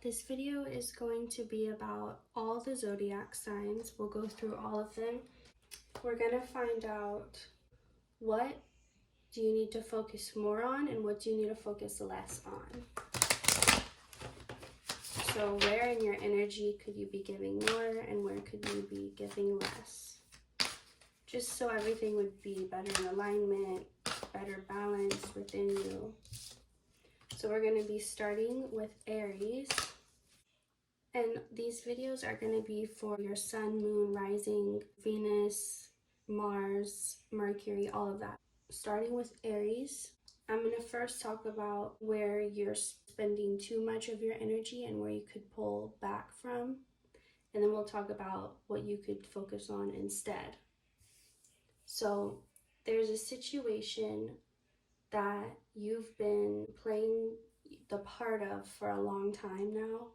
This video is going to be about all the zodiac signs. We'll go through all of them. We're going to find out what do you need to focus more on and what do you need to focus less on. So where in your energy could you be giving more and where could you be giving less? Just so everything would be better in alignment, better balance within you. So we're going to be starting with Aries. And these videos are going to be for your sun, moon, rising, Venus, Mars, Mercury, all of that. Starting with Aries, I'm going to first talk about where you're spending too much of your energy and where you could pull back from. And then we'll talk about what you could focus on instead. So there's a situation that you've been playing the part of for a long time now,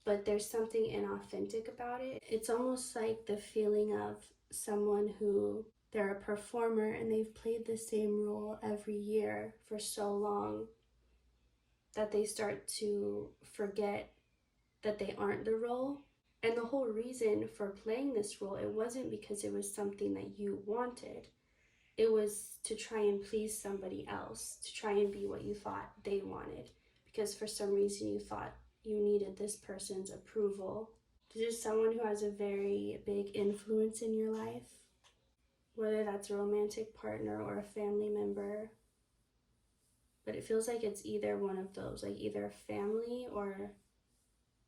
but there's something inauthentic about it. It's almost like the feeling of someone who they're a performer and they've played the same role every year for so long that they start to forget that they aren't the role. And the whole reason for playing this role, it wasn't because it was something that you wanted. It was to try and please somebody else, to try and be what you thought they wanted, because for some reason you thought you needed this person's approval. This is someone who has a very big influence in your life, whether that's a romantic partner or a family member. But it feels like it's either one of those, like either family or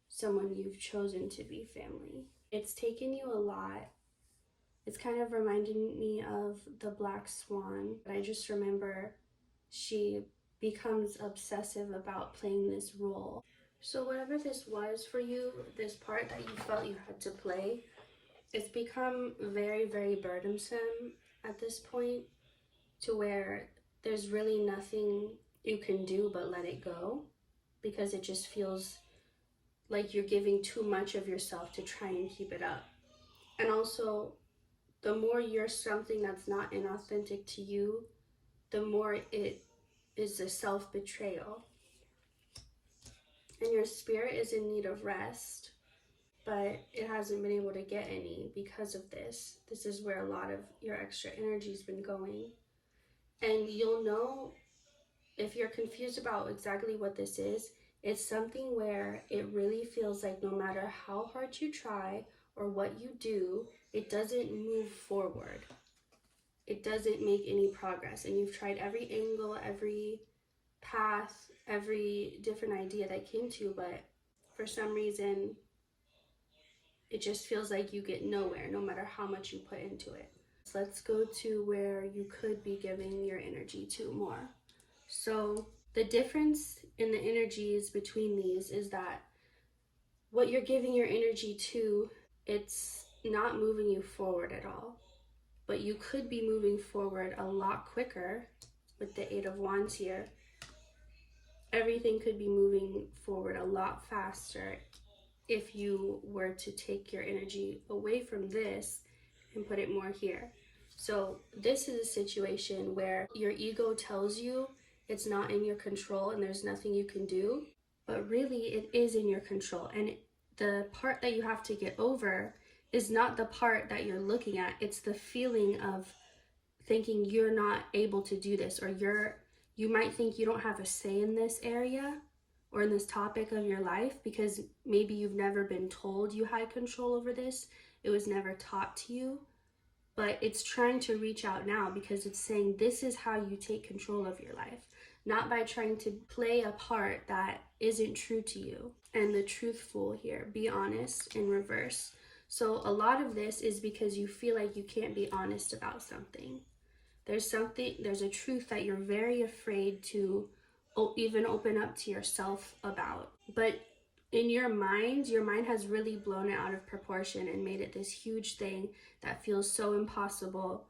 someone you've chosen to be family. It's taken you a lot. It's kind of reminding me of the Black Swan. I just remember she becomes obsessive about playing this role. So whatever this was for you, this part that you felt you had to play, it's become very, very burdensome at this point, to where there's really nothing you can do but let it go, because it just feels like you're giving too much of yourself to try and keep it up. And also, the more you're something that's not inauthentic to you, the more it is a self-betrayal. And your spirit is in need of rest, but it hasn't been able to get any because of this. This is where a lot of your extra energy's been going. And you'll know if you're confused about exactly what this is. It's something where it really feels like no matter how hard you try or what you do, it doesn't move forward. It doesn't make any progress. And you've tried every angle, every path, every different idea that came to you, but for some reason, it just feels like you get nowhere, no matter how much you put into it. So let's go to where you could be giving your energy to more. So the difference in the energies between these is that what you're giving your energy to, it's not moving you forward at all. But you could be moving forward a lot quicker with the Eight of Wands here. Everything could be moving forward a lot faster if you were to take your energy away from this and put it more here. So this is a situation where your ego tells you it's not in your control and there's nothing you can do, but really it is in your control. And the part that you have to get over is not the part that you're looking at. It's the feeling of thinking you're not able to do this, or you might think you don't have a say in this area or in this topic of your life because maybe you've never been told you had control over this. It was never taught to you, but it's trying to reach out now because it's saying this is how you take control of your life, not by trying to play a part that isn't true to you. And the truthful here, be honest in reverse. So a lot of this is because you feel like you can't be honest about something. There's a truth that you're very afraid to even open up to yourself about. But in your mind has really blown it out of proportion and made it this huge thing that feels so impossible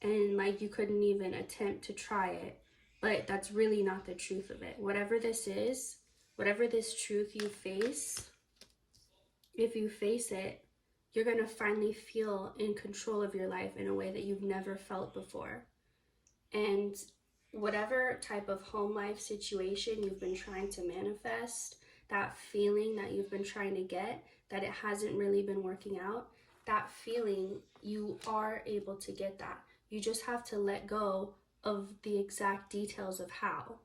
and like you couldn't even attempt to try it. But that's really not the truth of it. Whatever this is, whatever this truth you face, if you face it, you're going to finally feel in control of your life in a way that you've never felt before. And whatever type of home life situation you've been trying to manifest that feeling that you've been trying to get, that it hasn't really been working out, that feeling, you are able to get that. You just have to let go of the exact details of how,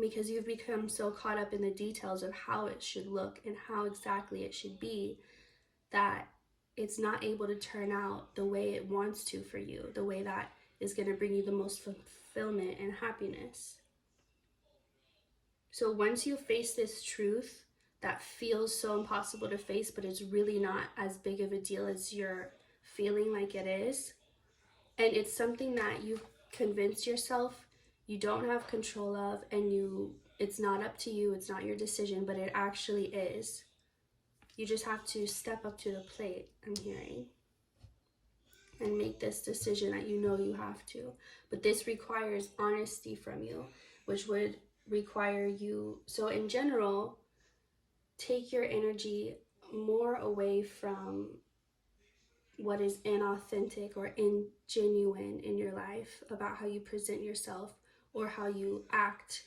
because you've become so caught up in the details of how it should look and how exactly it should be, that it's not able to turn out the way it wants to for you, the way that is going to bring you the most fulfillment and happiness. So once you face this truth that feels so impossible to face, but it's really not as big of a deal as you're feeling like it is, and it's something that you've convinced yourself you don't have control of, and it's not up to you, it's not your decision, but it actually is. You just have to step up to the plate, I'm hearing, and make this decision that you know you have to. But this requires honesty from you, which would require you, so in general, take your energy more away from what is inauthentic or ingenuine in your life about how you present yourself or how you act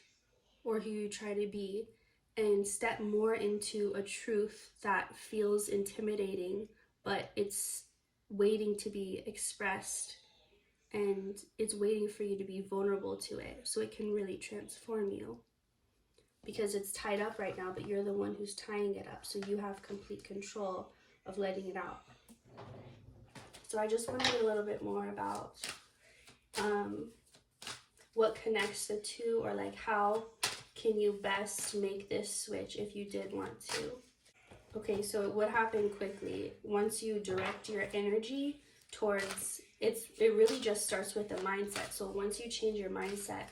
or who you try to be, and step more into a truth that feels intimidating, but it's waiting to be expressed, and it's waiting for you to be vulnerable to it so it can really transform you. Because it's tied up right now, but you're the one who's tying it up, so you have complete control of letting it out. So I just want to read a little bit more about what connects the two, or like how can you best make this switch if you did want to. Okay, so it would happen quickly once you direct your energy towards it really just starts with a mindset. So once you change your mindset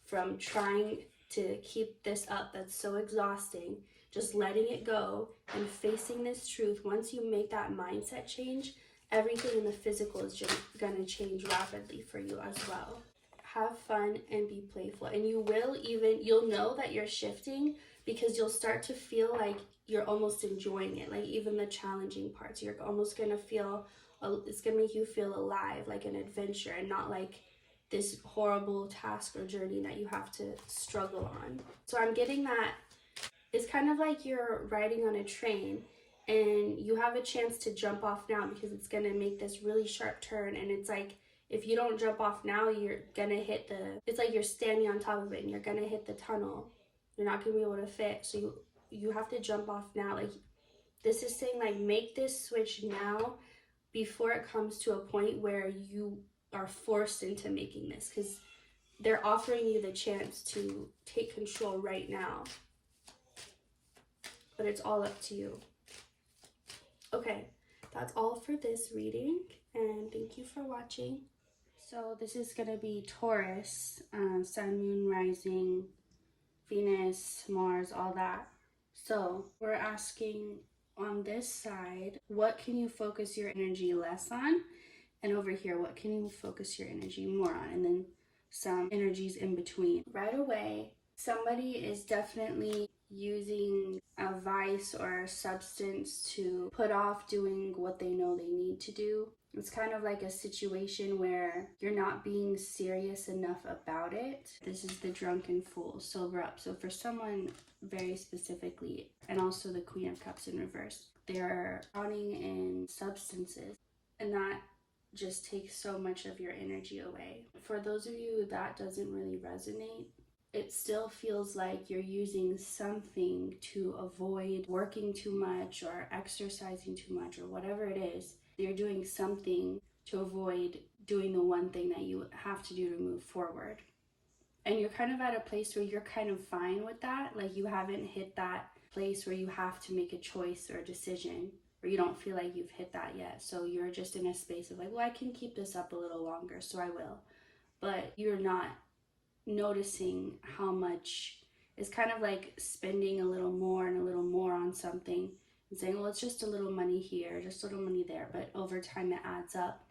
from trying to keep this up, that's so exhausting, just letting it go and facing this truth, once you make that mindset change, everything in the physical is just gonna change rapidly for you as well. Have fun and be playful, and you'll know that you're shifting because you'll start to feel like you're almost enjoying it, like even the challenging parts. You're almost gonna feel, it's gonna make you feel alive, like an adventure, and not like this horrible task or journey that you have to struggle on. So I'm getting that it's kind of like you're riding on a train and you have a chance to jump off now because it's gonna make this really sharp turn, and it's like, if you don't jump off now, you're gonna hit it's like you're standing on top of it and you're gonna hit the tunnel. You're not gonna be able to fit, so you have to jump off now. Like, this is saying, like, make this switch now before it comes to a point where you are forced into making this, because they're offering you the chance to take control right now, but it's all up to you. Okay, that's all for this reading, and thank you for watching. So this is going to be Taurus, Sun, Moon, Rising, Venus, Mars, all that. So we're asking on this side, what can you focus your energy less on? And over here, what can you focus your energy more on? And then some energies in between. Right away, somebody is definitely using a vice or a substance to put off doing what they know they need to do. It's kind of like a situation where you're not being serious enough about it. This is the drunken fool, sober up. So for someone very specifically, and also the Queen of Cups in reverse, they're drowning in substances, and that just takes so much of your energy away. For those of you that doesn't really resonate, it still feels like you're using something to avoid working too much or exercising too much or whatever it is. You're doing something to avoid doing the one thing that you have to do to move forward. And you're kind of at a place where you're kind of fine with that. Like, you haven't hit that place where you have to make a choice or a decision, or you don't feel like you've hit that yet. So you're just in a space of like, well, I can keep this up a little longer, so I will. But you're not noticing how much. It's kind of like spending a little more and a little more on something and saying, well, it's just a little money here, just a little money there, but over time it adds up,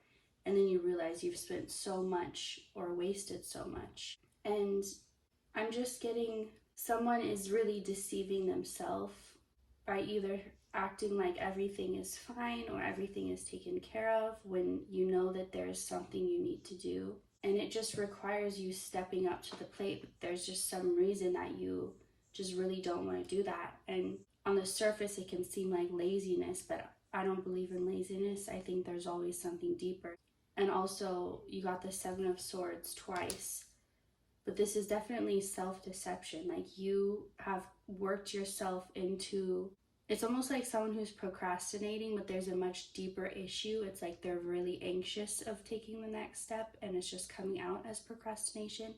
and then you realize you've spent so much or wasted so much. And I'm just getting, someone is really deceiving themselves by either acting like everything is fine or everything is taken care of when you know that there's something you need to do. And it just requires you stepping up to the plate. But there's just some reason that you just really don't want to do that. And on the surface, it can seem like laziness, but I don't believe in laziness. I think there's always something deeper. And also, you got the Seven of Swords twice. But this is definitely self-deception. Like, you have worked yourself into, it's almost like someone who's procrastinating, but there's a much deeper issue. It's like they're really anxious of taking the next step, and it's just coming out as procrastination.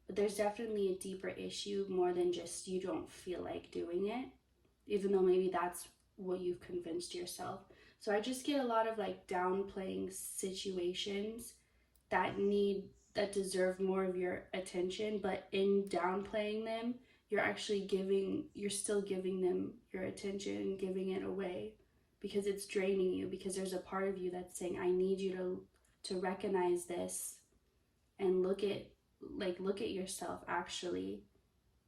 But there's definitely a deeper issue, more than just you don't feel like doing it, even though maybe that's what you've convinced yourself. So I just get a lot of like downplaying situations that deserve more of your attention, but in downplaying them, you're still giving them your attention and giving it away, because it's draining you, because there's a part of you that's saying, I need you to recognize this and look at yourself. Actually,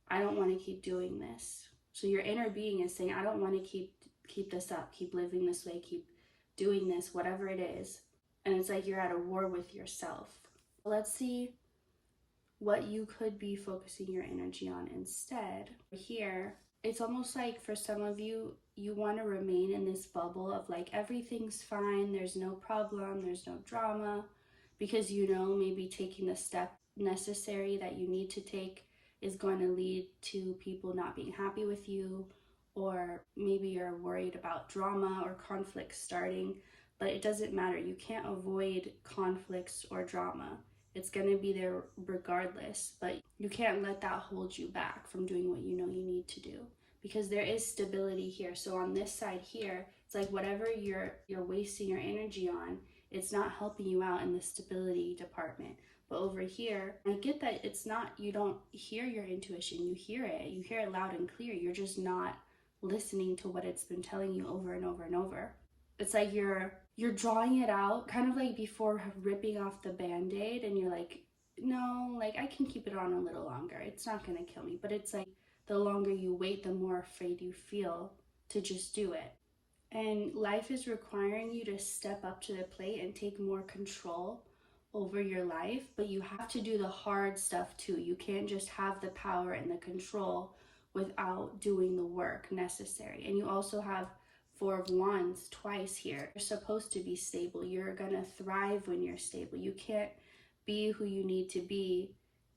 I don't want to keep doing this. So your inner being is saying, I don't want to keep this up, keep living this way, keep doing this, whatever it is. And it's like you're at a war with yourself. Let's see what you could be focusing your energy on instead. Here, it's almost like for some of you, you want to remain in this bubble of like, everything's fine, there's no problem, there's no drama, because you know maybe taking the step necessary that you need to take is going to lead to people not being happy with you, or maybe you're worried about drama or conflict starting, but it doesn't matter. You can't avoid conflicts or drama. It's going to be there regardless, but you can't let that hold you back from doing what you know you need to do, because there is stability here. So on this side here, it's like whatever you're wasting your energy on, it's not helping you out in the stability department. But over here, I get that it's not, you don't hear your intuition, you hear it loud and clear. You're just not listening to what it's been telling you over and over and over. It's like you're drawing it out, kind of like before ripping off the band-aid, and you're like, no, like I can keep it on a little longer. It's not gonna kill me. But it's like the longer you wait, the more afraid you feel to just do it. And life is requiring you to step up to the plate and take more control over your life, but you have to do the hard stuff too. You can't just have the power and the control without doing the work necessary. And you also have Four of Wands twice here. You're supposed to be stable. You're gonna thrive when you're stable. You can't be who you need to be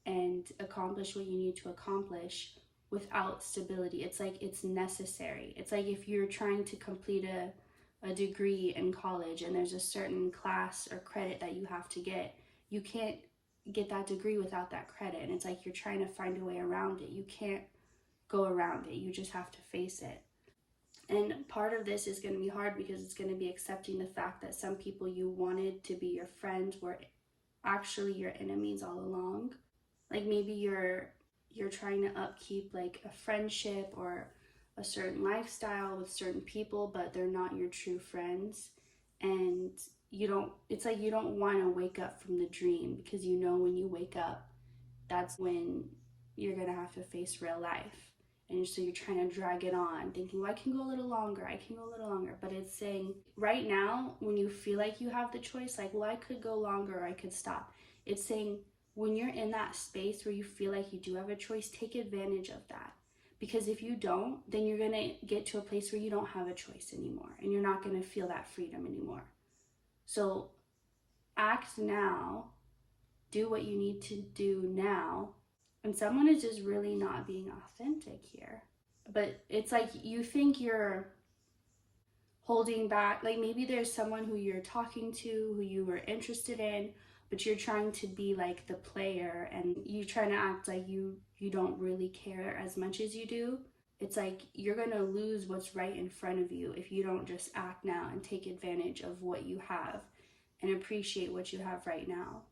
and accomplish what you need to accomplish without stability. It's like it's necessary. It's like if you're trying to complete a degree in college and there's a certain class or credit that you have to get, you can't get that degree without that credit. And it's like you're trying to find a way around it. You can't go around it. You just have to face it. And part of this is going to be hard, because it's going to be accepting the fact that some people you wanted to be your friends were actually your enemies all along. Like maybe you're trying to upkeep like a friendship or a certain lifestyle with certain people, but they're not your true friends. And it's like you don't want to wake up from the dream, because you know when you wake up, that's when you're going to have to face real life. And so you're trying to drag it on, thinking, well, I can go a little longer, but it's saying right now, when you feel like you have the choice, like, well, I could go longer or I could stop. It's saying when you're in that space where you feel like you do have a choice, take advantage of that. Because if you don't, then you're going to get to a place where you don't have a choice anymore, and you're not going to feel that freedom anymore. So act now, do what you need to do now. And someone is just really not being authentic here. But it's like you think you're holding back. Like maybe there's someone who you're talking to, who you were interested in, but you're trying to be like the player, and you're trying to act like you don't really care as much as you do. It's like you're going to lose what's right in front of you if you don't just act now and take advantage of what you have and appreciate what you have right now.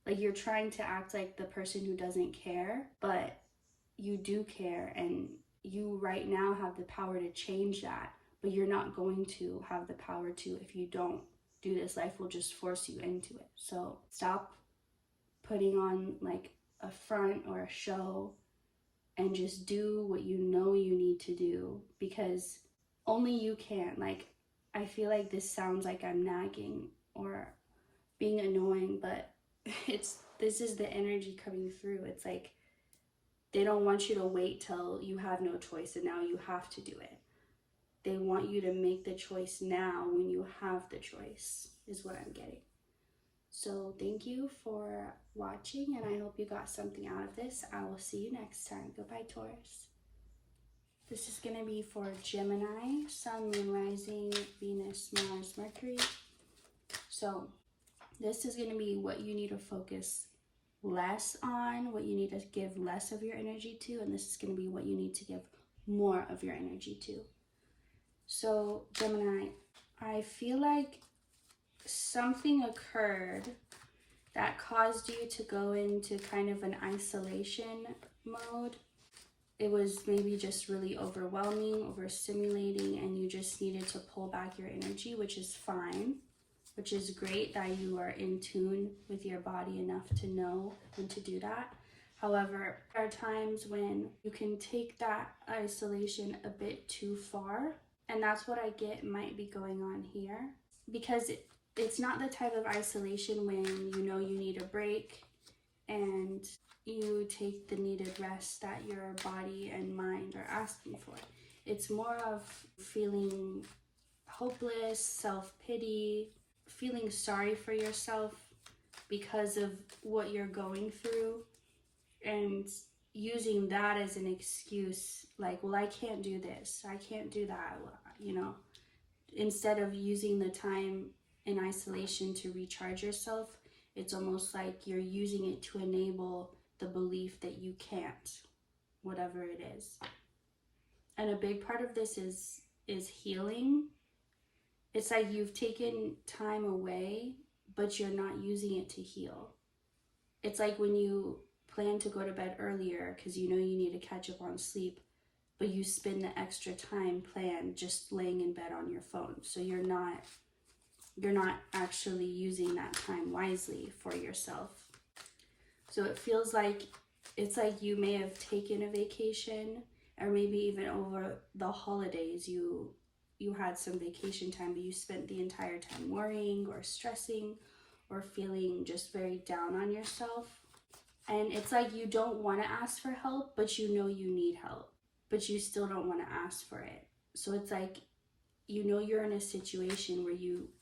Like you're trying to act like the person who doesn't care, but you do care, and you right now have the power to change that, but you're not going to have the power to if you don't do this. Life will just force you into it. So stop putting on like a front or a show and just do what you know you need to do, because only you can. Like, I feel like this sounds like I'm nagging or being annoying, but this is the energy coming through. It's like They don't want you to wait till you have no choice and now you have to do it. They want you to make the choice now when you have the choice, is what I'm getting. So thank you for watching, and I hope you got something out of this. I will see you next time. Goodbye, Taurus. This is going to be for Gemini, Sun, Moon, Rising, Venus, Mars, Mercury. So this is going to be what you need to focus less on, what you need to give less of your energy to, and this is going to be what you need to give more of your energy to. So Gemini, I feel like something occurred that caused you to go into kind of an isolation mode. It was maybe just really overwhelming, overstimulating, and you just needed to pull back your energy, which is fine, which is great that you are in tune with your body enough to know when to do that. However, there are times when you can take that isolation a bit too far, and that's what I get might be going on here, because it's not the type of isolation when you know you need a break and you take the needed rest that your body and mind are asking for. It's more of feeling hopeless, self-pity, feeling sorry for yourself because of what you're going through, and using that as an excuse, like, well, I can't do this, I can't do that, you know, instead of using the time in isolation to recharge yourself. It's almost like you're using it to enable the belief that you can't, whatever it is. And a big part of this is healing. It's like you've taken time away, but you're not using it to heal. It's like when you plan to go to bed earlier because you know you need to catch up on sleep, but you spend the extra time planned just laying in bed on your phone. So you're not actually using that time wisely for yourself. So it feels like it's like you may have taken a vacation, or maybe even over the holidays you had some vacation time, but you spent the entire time worrying or stressing or feeling just very down on yourself. And it's like you don't want to ask for help, but you know you need help, but you still don't want to ask for it. So it's like, you know, you're in a situation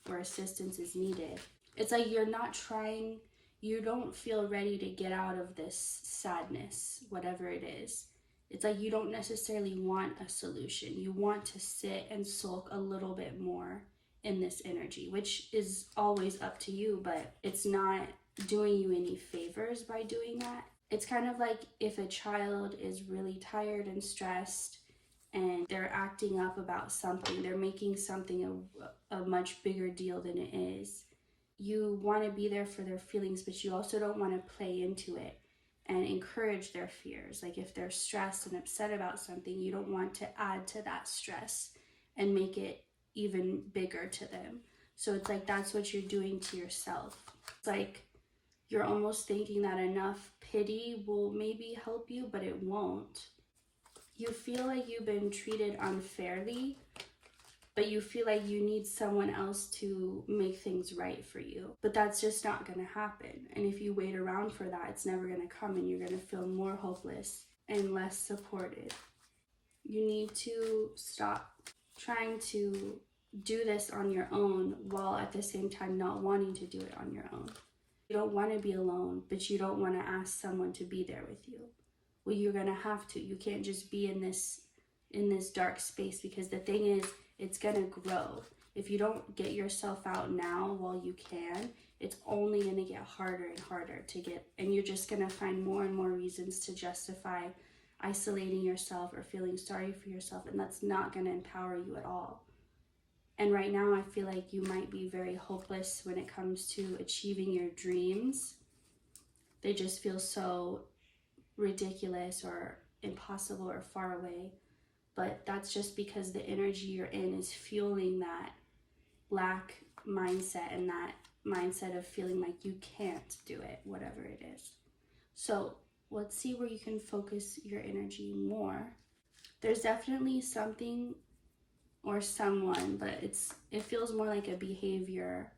where assistance is needed. It's like you're not trying, you don't feel ready to get out of this sadness, whatever it is. It's like you don't necessarily want a solution. You want to sit and sulk a little bit more in this energy, which is always up to you, but it's not doing you any favors by doing that. It's kind of like if a child is really tired and stressed and they're acting up about something, they're making something a much bigger deal than it is. You want to be there for their feelings, but you also don't want to play into it and encourage their fears. Like if they're stressed and upset about something, you don't want to add to that stress and make it even bigger to them. So it's like that's what you're doing to yourself. It's like you're almost thinking that enough pity will maybe help you, but it won't. You feel like you've been treated unfairly, but you feel like you need someone else to make things right for you. But that's just not going to happen. And if you wait around for that, it's never going to come, and you're going to feel more hopeless and less supported. You need to stop trying to do this on your own while at the same time not wanting to do it on your own. You don't want to be alone, but you don't want to ask someone to be there with you. Well, you're going to have to. You can't just be in this dark space, because the thing is, it's going to grow. If you don't get yourself out now while you can, it's only going to get harder and harder to get, and you're just going to find more and more reasons to justify isolating yourself or feeling sorry for yourself, and that's not going to empower you at all. And right now, I feel like you might be very hopeless when it comes to achieving your dreams. They just feel so ridiculous or impossible or far away. But that's just because the energy you're in is fueling that lack mindset and that mindset of feeling like you can't do it, whatever it is. So let's see where you can focus your energy more. There's definitely something or someone, but it feels more like a behavior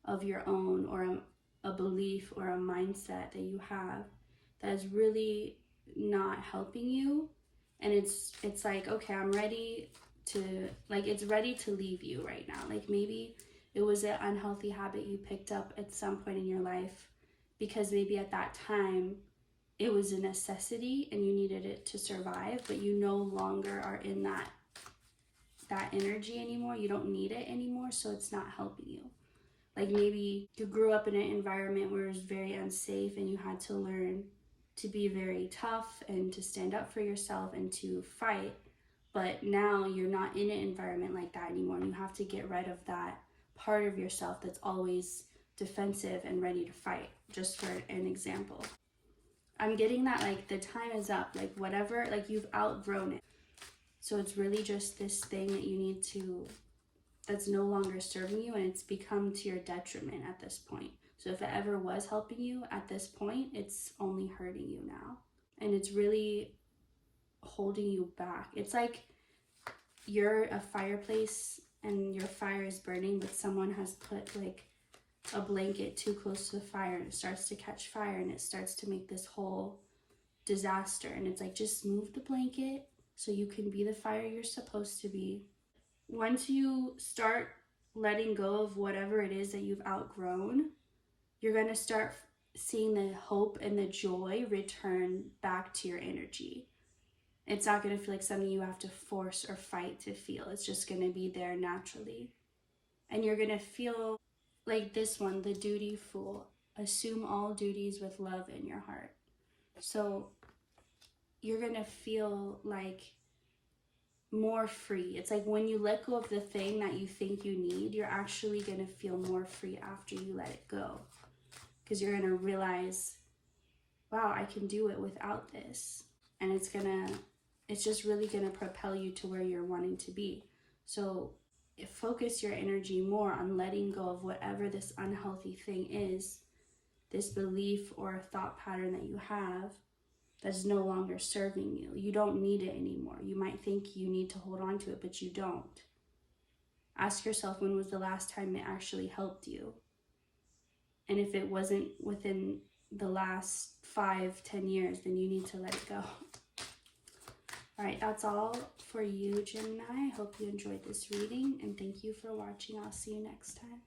of your own, or a belief or a mindset that you have that is really not helping you, and it's like, okay, I'm ready to, like, it's ready to leave you right now. Like maybe it was an unhealthy habit you picked up at some point in your life because maybe at that time it was a necessity and you needed it to survive, but you no longer are in that energy anymore. You don't need it anymore, so it's not helping you. Like maybe you grew up in an environment where it was very unsafe and you had to learn to be very tough and to stand up for yourself and to fight, but now you're not in an environment like that anymore, and you have to get rid of that part of yourself that's always defensive and ready to fight, just for an example. I'm getting that like the time is up, like whatever, like you've outgrown it. So it's really just this thing that you need to, that's no longer serving you, and it's become to your detriment at this point. So if it ever was helping you at this point, it's only hurting you now. And it's really holding you back. It's like you're a fireplace and your fire is burning, but someone has put like a blanket too close to the fire and it starts to catch fire and it starts to make this whole disaster. And it's like, just move the blanket so you can be the fire you're supposed to be. Once you start letting go of whatever it is that you've outgrown, you're going to start seeing the hope and the joy return back to your energy. It's not going to feel like something you have to force or fight to feel. It's just going to be there naturally. And you're going to feel like this one, the duty fool. Assume all duties with love in your heart. So you're going to feel like more free. It's like when you let go of the thing that you think you need, you're actually going to feel more free after you let it go. Because you're going to realize, wow, I can do it without this. And it's just really going to propel you to where you're wanting to be. So focus your energy more on letting go of whatever this unhealthy thing is, this belief or thought pattern that you have that's no longer serving you. You don't need it anymore. You might think you need to hold on to it, but you don't. Ask yourself, when was the last time it actually helped you? And if it wasn't within the last 5-10 years, then you need to let it go. All right, that's all for you, Gemini. I hope you enjoyed this reading, and thank you for watching. I'll see you next time.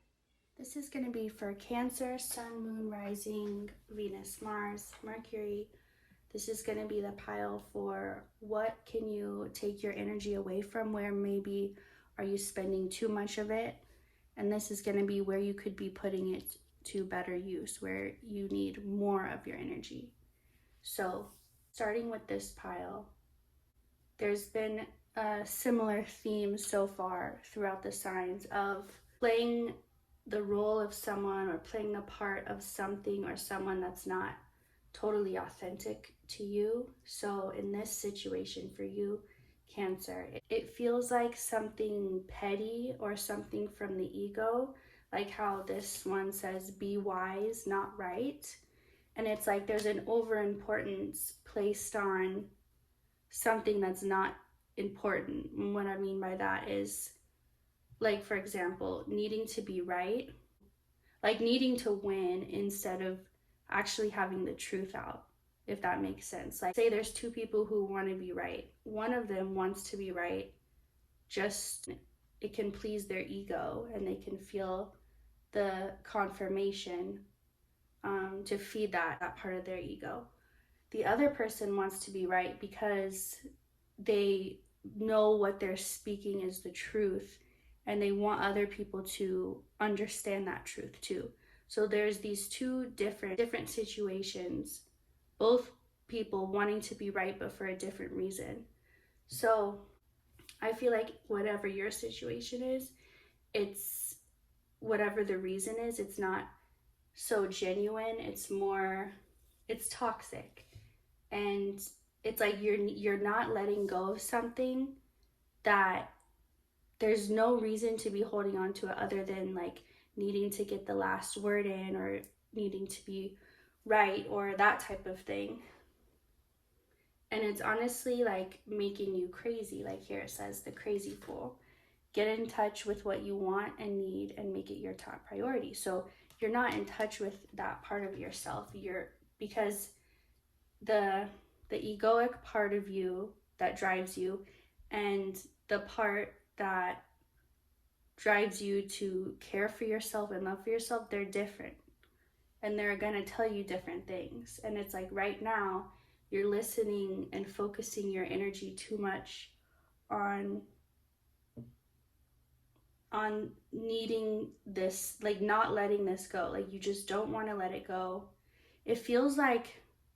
This is going to be for Cancer, Sun, Moon, Rising, Venus, Mars, Mercury. This is going to be the pile for what can you take your energy away from, where maybe are you spending too much of it. And this is going to be where you could be putting it to better use, where you need more of your energy. So starting with this pile, there's been a similar theme so far throughout the signs of playing the role of someone or playing the part of something or someone that's not totally authentic to you. So in this situation for you, Cancer, it feels like something petty or something from the ego, like how this one says, be wise, not right. And it's like there's an overimportance placed on something that's not important. And what I mean by that is, like, for example, needing to be right, like needing to win instead of actually having the truth out, if that makes sense. Like, say there's two people who want to be right. One of them wants to be right, just it can please their ego and they can feel the confirmation to feed that part of their ego. The other person wants to be right because they know what they're speaking is the truth, and they want other people to understand that truth too. So there's these two different situations, both people wanting to be right but for a different reason. So I feel like whatever your situation is, it's whatever the reason is, it's not so genuine. It's toxic, and it's like you're not letting go of something that there's no reason to be holding on to it other than like needing to get the last word in or needing to be right or that type of thing. And it's honestly like making you crazy. Like here it says, the crazy fool. Get in touch with what you want and need and make it your top priority. So you're not in touch with that part of yourself. Because the the egoic part of you that drives you and the part that drives you to care for yourself and love for yourself, they're different. And they're going to tell you different things. And it's like right now, you're listening and focusing your energy too much on needing this, like not letting this go. Like you just don't want to let it go. It feels like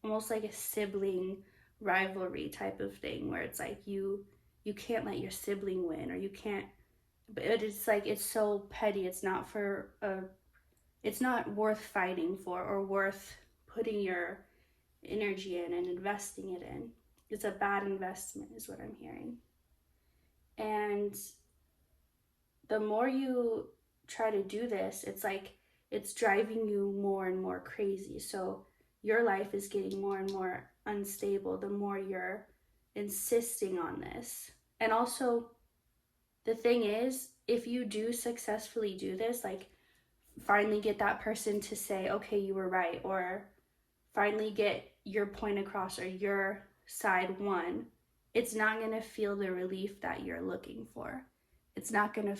almost like a sibling rivalry type of thing where it's like you can't let your sibling win, or you can't, but it's like it's so petty. It's not worth fighting for or worth putting your energy in and investing it in. It's a bad investment is what I'm hearing. And the more you try to do this, it's like it's driving you more and more crazy. So your life is getting more and more unstable the more you're insisting on this. And also, the thing is, if you do successfully do this, like finally get that person to say, okay, you were right, or finally get your point across or your side won, it's not going to feel the relief that you're looking for. It's not going to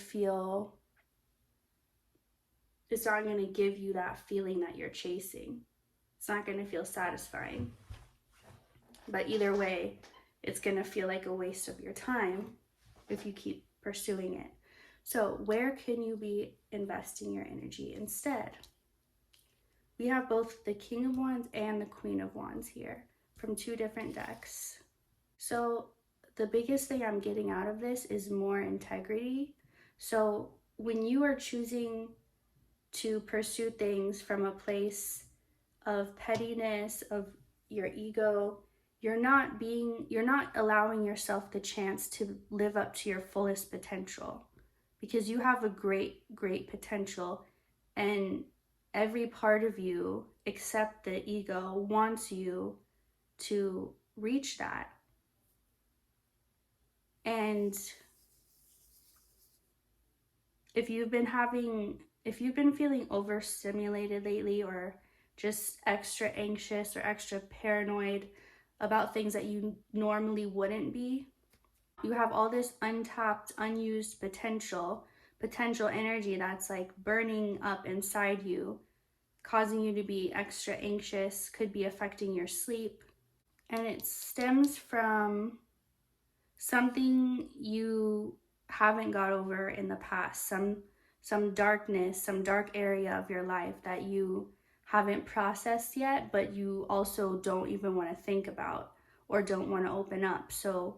give you that feeling that you're chasing. It's not going to feel satisfying. But either way, it's going to feel like a waste of your time if you keep pursuing it. So where can you be investing your energy instead? We have both the King of Wands and the Queen of Wands here from two different decks. So the biggest thing I'm getting out of this is more integrity. So when you are choosing to pursue things from a place of pettiness, of your ego, you're not allowing yourself the chance to live up to your fullest potential, because you have a great potential, and every part of you except the ego wants you to reach that. And if you've been feeling overstimulated lately, or just extra anxious or extra paranoid about things that you normally wouldn't be, you have all this untapped, unused potential energy that's like burning up inside you, causing you to be extra anxious, could be affecting your sleep. And it stems from something you haven't got over in the past, some darkness, some dark area of your life that you haven't processed yet, but you also don't even want to think about or don't want to open up. So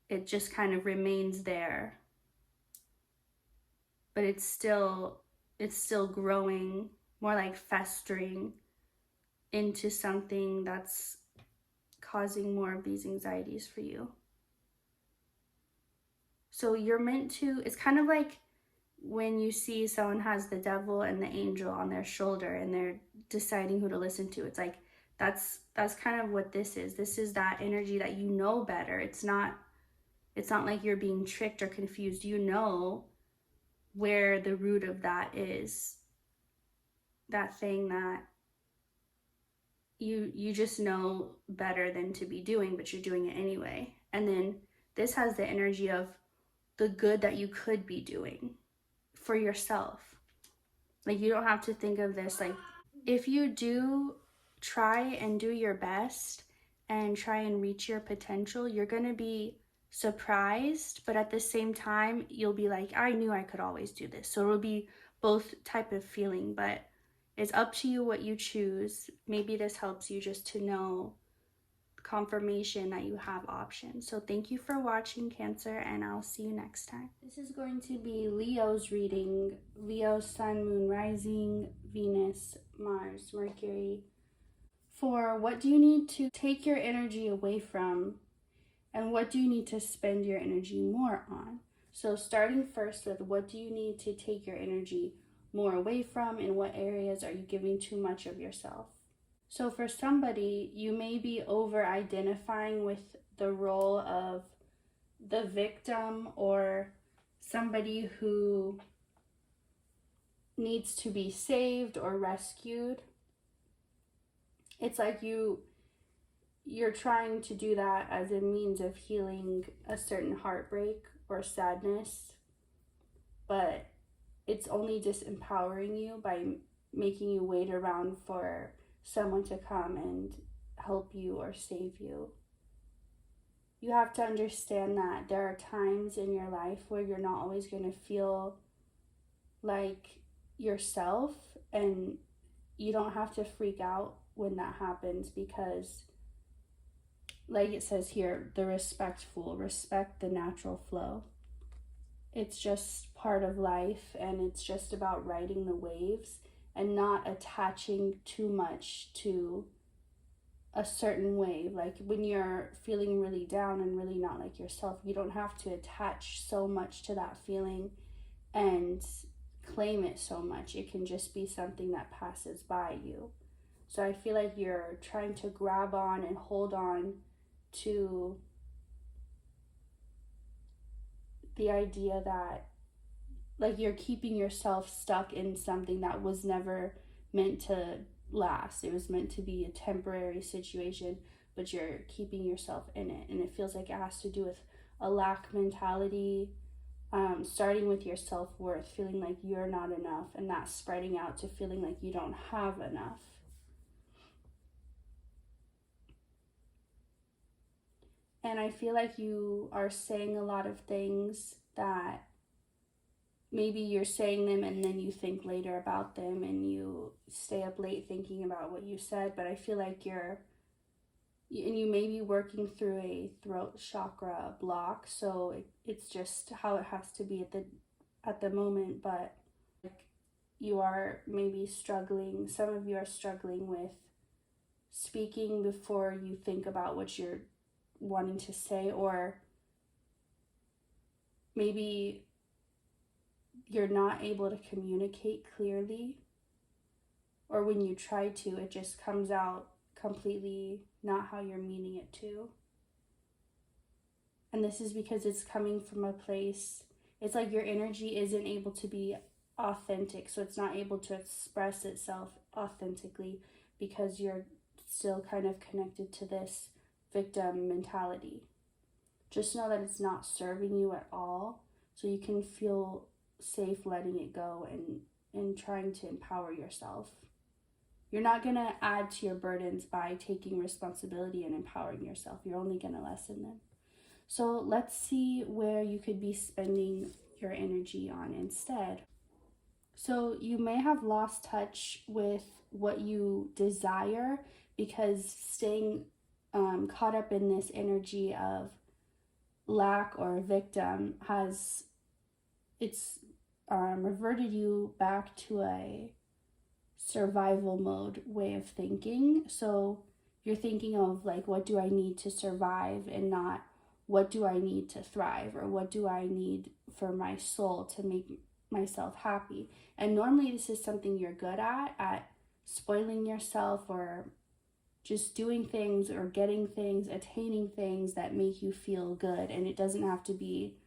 it just kind of remains there, but it's still growing, more like festering into something that's causing more of these anxieties for you. So you're meant to, it's kind of like when you see someone has the devil and the angel on their shoulder and they're deciding who to listen to. It's like that's kind of what this is. This is that energy that you know better. It's not like you're being tricked or confused. You know where the root of that is. That thing that you just know better than to be doing, but you're doing it anyway. And then this has the energy of the good that you could be doing for yourself. Like, you don't have to think of this, like, if you do try and do your best and try and reach your potential, you're going to be surprised, but at the same time, you'll be like, I knew I could always do this. So it'll be both type of feeling, but it's up to you what you choose. Maybe this helps you just to know confirmation that you have options. So thank you for watching, Cancer, and I'll see you next time. This is going to be Leo's reading. Leo, Sun, Moon, Rising, Venus, Mars, Mercury. For what do you need to take your energy away from, and what do you need to spend your energy more on? So starting first with, what do you need to take your energy more away from, and what areas are you giving too much of yourself? So for somebody, you may be over-identifying with the role of the victim or somebody who needs to be saved or rescued. It's like you you're trying to do that as a means of healing a certain heartbreak or sadness, but it's only disempowering you by making you wait around for someone to come and help you or save you. You have to understand that there are times in your life where you're not always going to feel like yourself, and you don't have to freak out when that happens, because like it says here, the respectful, respect the natural flow. It's just part of life, and it's just about riding the waves and not attaching too much to a certain wave. Like when you're feeling really down and really not like yourself, you don't have to attach so much to that feeling and claim it so much. It can just be something that passes by you. So I feel like you're trying to grab on and hold on to the idea that like you're keeping yourself stuck in something that was never meant to last. It was meant to be a temporary situation, but you're keeping yourself in it, and it feels like it has to do with a lack mentality, starting with your self-worth, feeling like you're not enough, and that spreading out to feeling like you don't have enough. And I feel like you are saying a lot of things that maybe you're saying them and then you think later about them and you stay up late thinking about what you said, but I feel like you may be working through a throat chakra block, so it's just how it has to be at the moment. But like, you are maybe struggling, some of you are struggling with speaking before you think about what you're wanting to say, or maybe you're not able to communicate clearly, or when you try to, it just comes out completely not how you're meaning it to. And this is because it's coming from a place, it's like your energy isn't able to be authentic, so it's not able to express itself authentically because you're still kind of connected to this victim mentality. Just know that it's not serving you at all, so you can feel safe letting it go and trying to empower yourself. You're not going to add to your burdens by taking responsibility and empowering yourself. You're only going to lessen them. So let's see where you could be spending your energy on instead. So you may have lost touch with what you desire because staying caught up in this energy of lack or victim it's reverted you back to a survival mode way of thinking. So you're thinking of like, what do I need to survive, and not what do I need to thrive, or what do I need for my soul to make myself happy. And normally this is something you're good at spoiling yourself, or just doing things or getting things, attaining things that make you feel good. And it doesn't have to be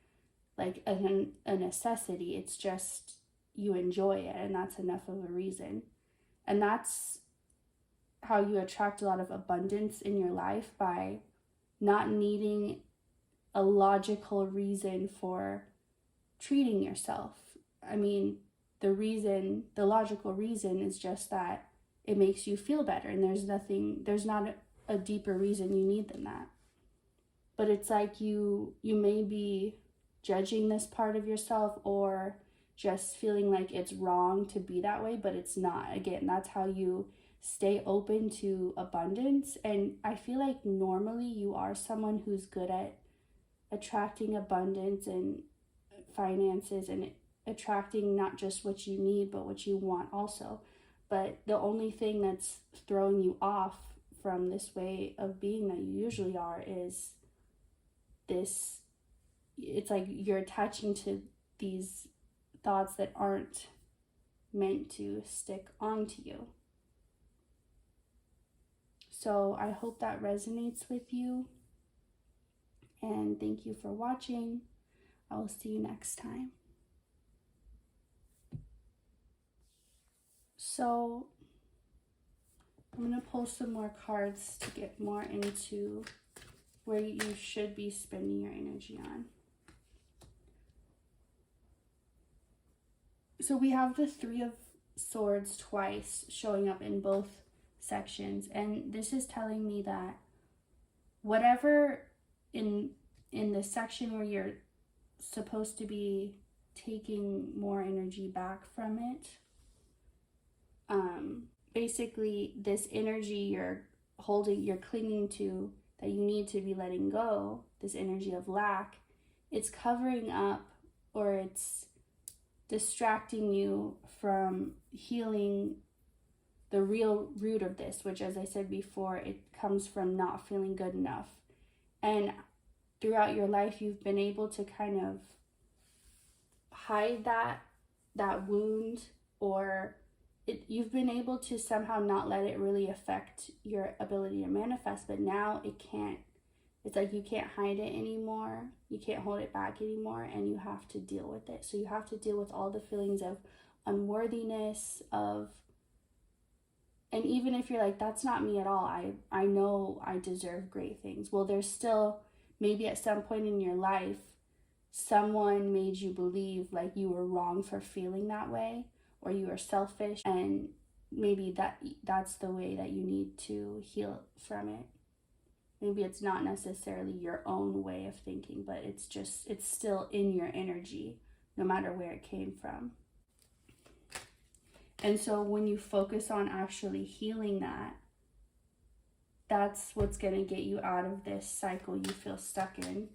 like a necessity. It's just you enjoy it, and that's enough of a reason. And that's how you attract a lot of abundance in your life, by not needing a logical reason for treating yourself. I mean, the logical reason is just that it makes you feel better, and there's not a deeper reason you need than that. But it's like you may be judging this part of yourself, or just feeling like it's wrong to be that way, but it's not. Again, that's how you stay open to abundance. And I feel like normally you are someone who's good at attracting abundance and finances, and attracting not just what you need but what you want also. But the only thing that's throwing you off from this way of being that you usually are is this, it's like you're attaching to these thoughts that aren't meant to stick onto you. So I hope that resonates with you, and thank you for watching. I will see you next time. So I'm going to pull some more cards to get more into where you should be spending your energy on. So we have the Three of Swords twice showing up in both sections, and this is telling me that whatever in the section where you're supposed to be taking more energy back from it, basically this energy you're holding, you're clinging to, that you need to be letting go, this energy of lack, it's covering up, or it's distracting you from healing the real root of this, which, as I said before, it comes from not feeling good enough. And throughout your life, you've been able to kind of hide that wound, or you've been able to somehow not let it really affect your ability to manifest, but now it can't. It's like you can't hide it anymore. You can't hold it back anymore, and you have to deal with it. So you have to deal with all the feelings of unworthiness, and even if you're like, that's not me at all, I know I deserve great things. Well, there's still, maybe at some point in your life, someone made you believe like you were wrong for feeling that way, or you were selfish, and maybe that's the way that you need to heal from it. Maybe it's not necessarily your own way of thinking, but it's still in your energy, no matter where it came from. And so when you focus on actually healing that, that's what's going to get you out of this cycle you feel stuck in,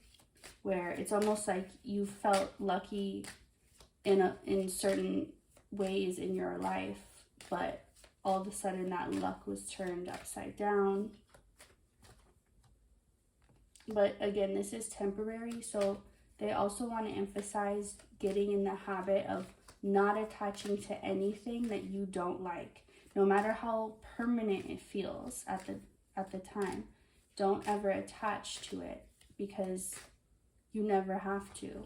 where it's almost like you felt lucky in certain ways in your life, but all of a sudden that luck was turned upside down. But again, this is temporary, so they also want to emphasize getting in the habit of not attaching to anything that you don't like, no matter how permanent it feels at the time. Don't ever attach to it, because you never have to.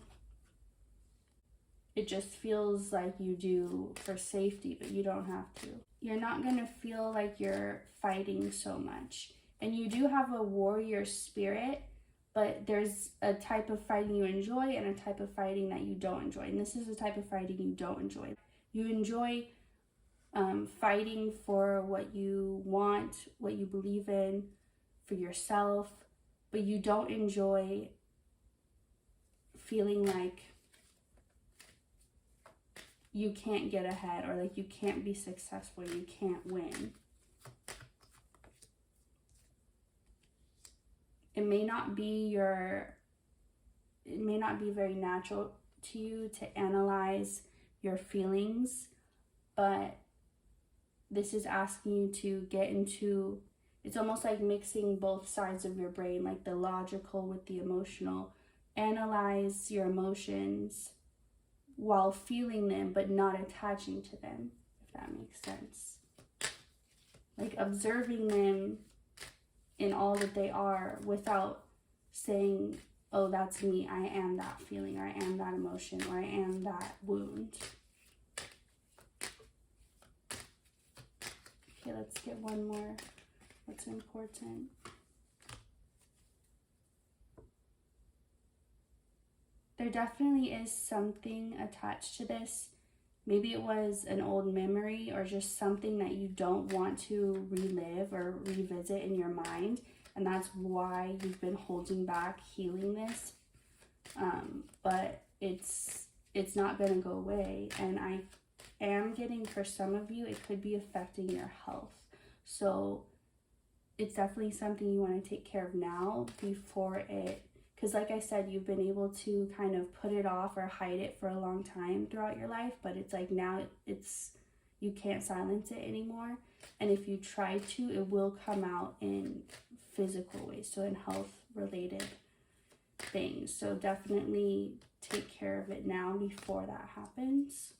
It just feels like you do for safety, but you don't have to. You're not going to feel like you're fighting so much. And you do have a warrior spirit, but there's a type of fighting you enjoy and a type of fighting that you don't enjoy. And this is the type of fighting you don't enjoy. You enjoy fighting for what you want, what you believe in, for yourself, but you don't enjoy feeling like you can't get ahead, or like you can't be successful, you can't win. It may not be very natural to you to analyze your feelings, but this is asking you to get into, it's almost like mixing both sides of your brain, like the logical with the emotional. Analyze your emotions while feeling them, but not attaching to them, if that makes sense. Like observing them in all that they are, without saying, oh, that's me, I am that feeling, or I am that emotion, or I am that wound. Okay, let's get one more. What's important? There definitely is something attached to this. Maybe it was an old memory, or just something that you don't want to relive or revisit in your mind. And that's why you've been holding back healing this. But it's not going to go away. And I am getting, for some of you, it could be affecting your health. So it's definitely something you want to take care of now before it, because like I said, you've been able to kind of put it off or hide it for a long time throughout your life, but it's like now you can't silence it anymore. And if you try to, it will come out in physical ways, so in health related things. So definitely take care of it now before that happens.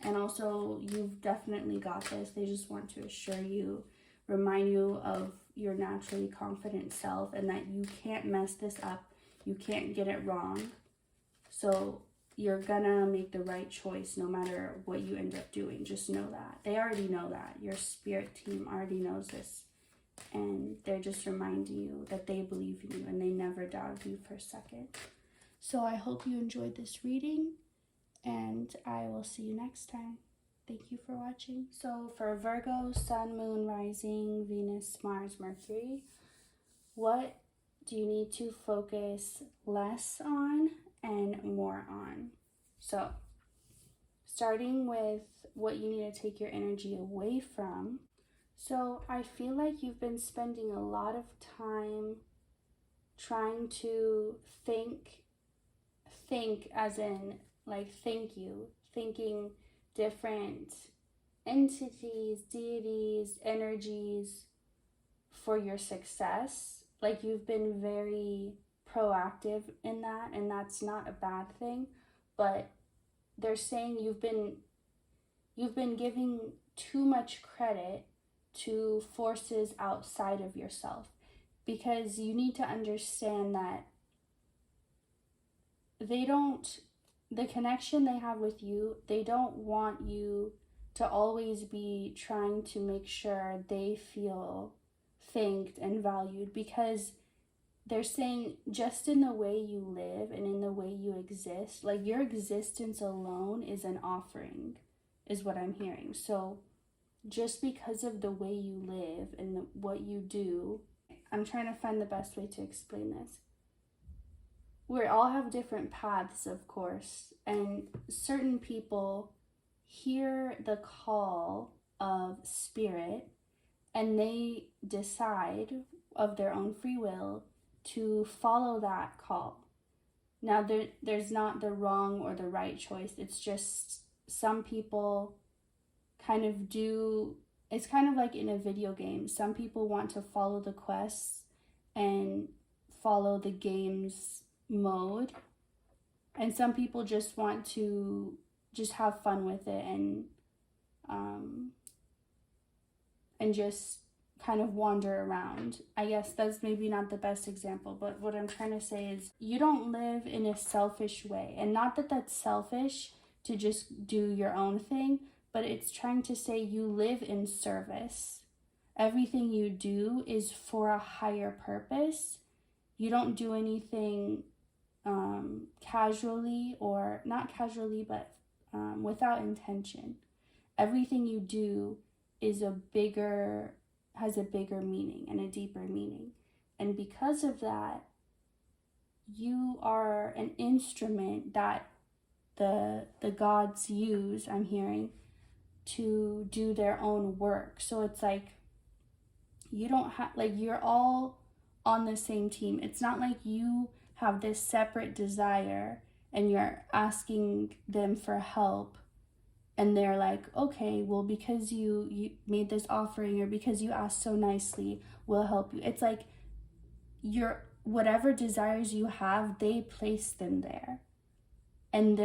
And also, you've definitely got this. They just want to assure you, remind you of your naturally confident self, and that you can't mess this up. You can't get it wrong. So you're gonna make the right choice no matter what you end up doing. Just know that. They already know that. Your spirit team already knows this. And they're just reminding you that they believe in you and they never doubted you for a second. So I hope you enjoyed this reading, and I will see you next time. Thank you for watching. So for Virgo, Sun, Moon, Rising, Venus, Mars, Mercury, what do you need to focus less on and more on? So starting with what you need to take your energy away from. So I feel like you've been spending a lot of time trying to think as in like thank you, thinking different entities, deities, energies for your success. Like you've been very proactive in that, and that's not a bad thing, but they're saying you've been giving too much credit to forces outside of yourself, because you need to understand that the connection they have with you, they don't want you to always be trying to make sure they feel thanked and valued, because they're saying just in the way you live and in the way you exist, like your existence alone is an offering, is what I'm hearing. So just because of the way you live and what you do, I'm trying to find the best way to explain this. We all have different paths, of course, and certain people hear the call of spirit and they decide of their own free will to follow that call. Now, there's not the wrong or the right choice. It's just some people kind of do, it's kind of like in a video game. Some people want to follow the quests and follow the game's mode, and some people just want to just have fun with it and just kind of wander around. I guess that's maybe not the best example, but what I'm trying to say is you don't live in a selfish way, and not that that's selfish to just do your own thing, but it's trying to say you live in service. Everything you do is for a higher purpose. You don't do anything casually, or not casually, but without intention. Everything you do is has a bigger meaning and a deeper meaning. And because of that, you are an instrument that the gods use, I'm hearing, to do their own work. So it's like you don't have, like, you're all on the same team. It's not like you have this separate desire and you're asking them for help and they're like, okay, well, because you made this offering or because you asked so nicely, we'll help you. It's like whatever desires you have, they place them there. And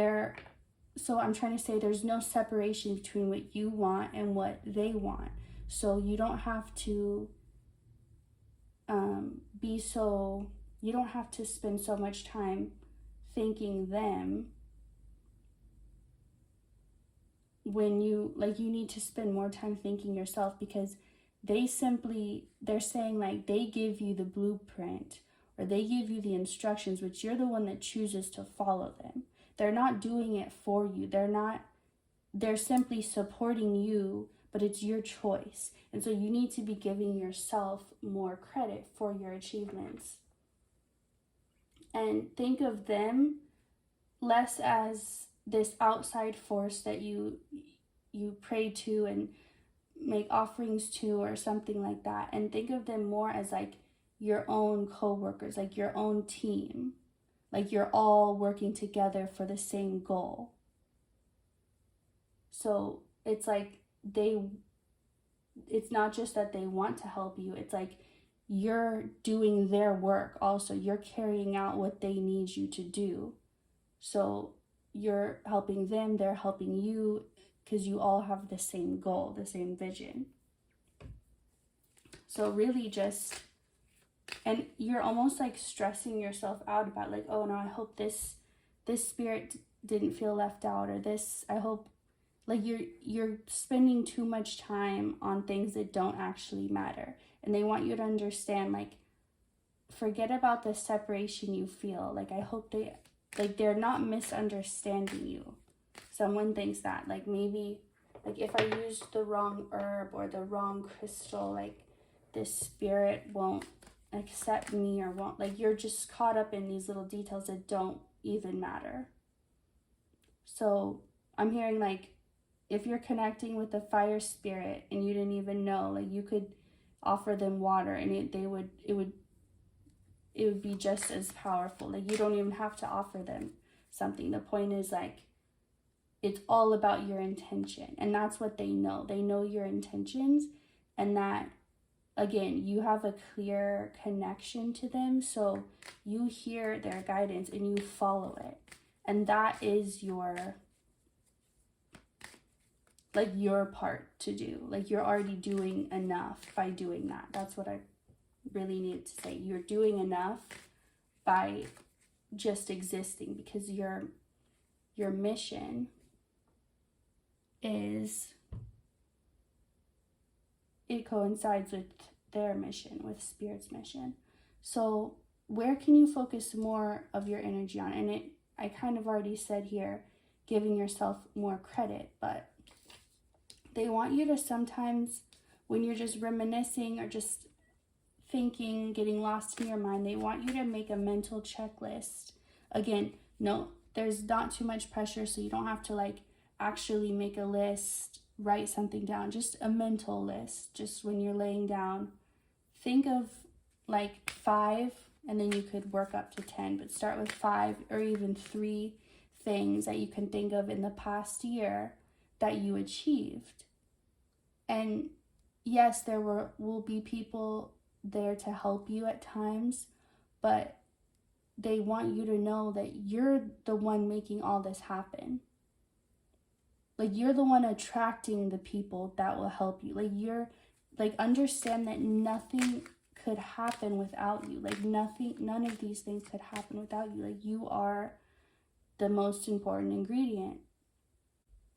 so I'm trying to say there's no separation between what you want and what they want. So you don't have to you don't have to spend so much time thanking them when you need to spend more time thanking yourself, because they're saying like they give you the blueprint or they give you the instructions, which you're the one that chooses to follow them. They're not doing it for you. They're simply supporting you, but it's your choice. And so you need to be giving yourself more credit for your achievements. And think of them less as this outside force that you pray to and make offerings to or something like that. And think of them more as like your own co-workers, like your own team. Like you're all working together for the same goal. So it's like it's not just that they want to help you, it's like you're doing their work also. You're carrying out what they need you to do. So you're helping them, they're helping you, because you all have the same goal, the same vision. So really and you're almost like stressing yourself out about like, oh no, I hope this spirit didn't feel left out, or this, I hope, like you're spending too much time on things that don't actually matter. And they want you to understand, like, forget about the separation you feel. Like, I hope they're not misunderstanding you. Someone thinks that, like, maybe, like, if I used the wrong herb or the wrong crystal, like, this spirit won't accept me, or won't, like, you're just caught up in these little details that don't even matter. So I'm hearing, like, if you're connecting with the fire spirit and you didn't even know, like, you could offer them water and it would be just as powerful. Like, you don't even have to offer them something. The point is, like, it's all about your intention, and that's what they know. They know your intentions, and that, again, you have a clear connection to them, so you hear their guidance and you follow it. And that is your part to do. Like, you're already doing enough by doing that. That's what I really needed to say. You're doing enough by just existing, because your mission is, it coincides with their mission, with Spirit's mission. So where can you focus more of your energy on? And I kind of already said here, giving yourself more credit, but they want you to sometimes, when you're just reminiscing or just thinking, getting lost in your mind, they want you to make a mental checklist. Again, no, there's not too much pressure, so you don't have to, like, actually make a list, write something down, just a mental list. Just when you're laying down, think of like 5, and then you could work up to 10, but start with 5 or even 3 things that you can think of in the past year that you achieved. And yes, there will be people there to help you at times, but they want you to know that you're the one making all this happen. Like, you're the one attracting the people that will help you. Like, understand that nothing could happen without you. Like, none of these things could happen without you. Like, you are the most important ingredient.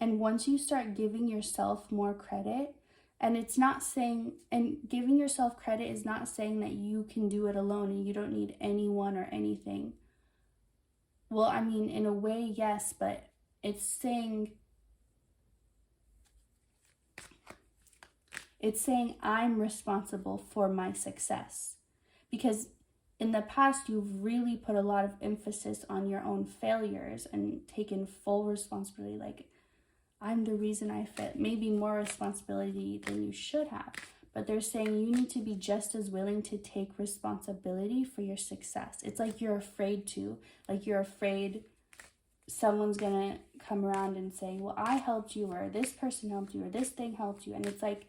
And once you start giving yourself more credit, and it's not saying, and giving yourself credit is not saying that you can do it alone and you don't need anyone or anything. Well, I mean, in a way, yes, but it's saying I'm responsible for my success. Because in the past, you've really put a lot of emphasis on your own failures and taken full responsibility. Like, I'm the reason I fit. Maybe more responsibility than you should have. But they're saying you need to be just as willing to take responsibility for your success. It's like you're afraid to. Like, you're afraid someone's going to come around and say, well, I helped you, or this person helped you, or this thing helped you. And it's like,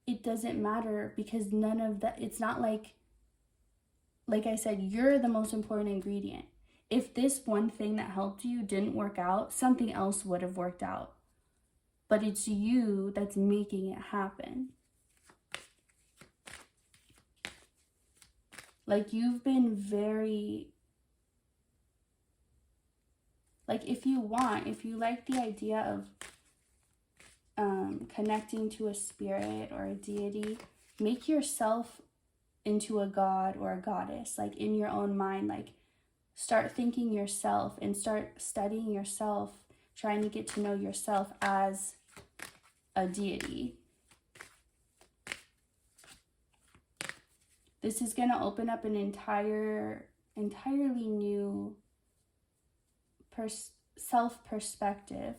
it doesn't matter, because none of that, it's not like I said, you're the most important ingredient. If this one thing that helped you didn't work out, something else would have worked out. But it's you that's making it happen. Like, you've been very, like, if you like the idea of connecting to a spirit or a deity, make yourself into a god or a goddess, like, in your own mind. Like, start thinking yourself and start studying yourself, trying to get to know yourself as a deity. This is going to open up an entirely new self-perspective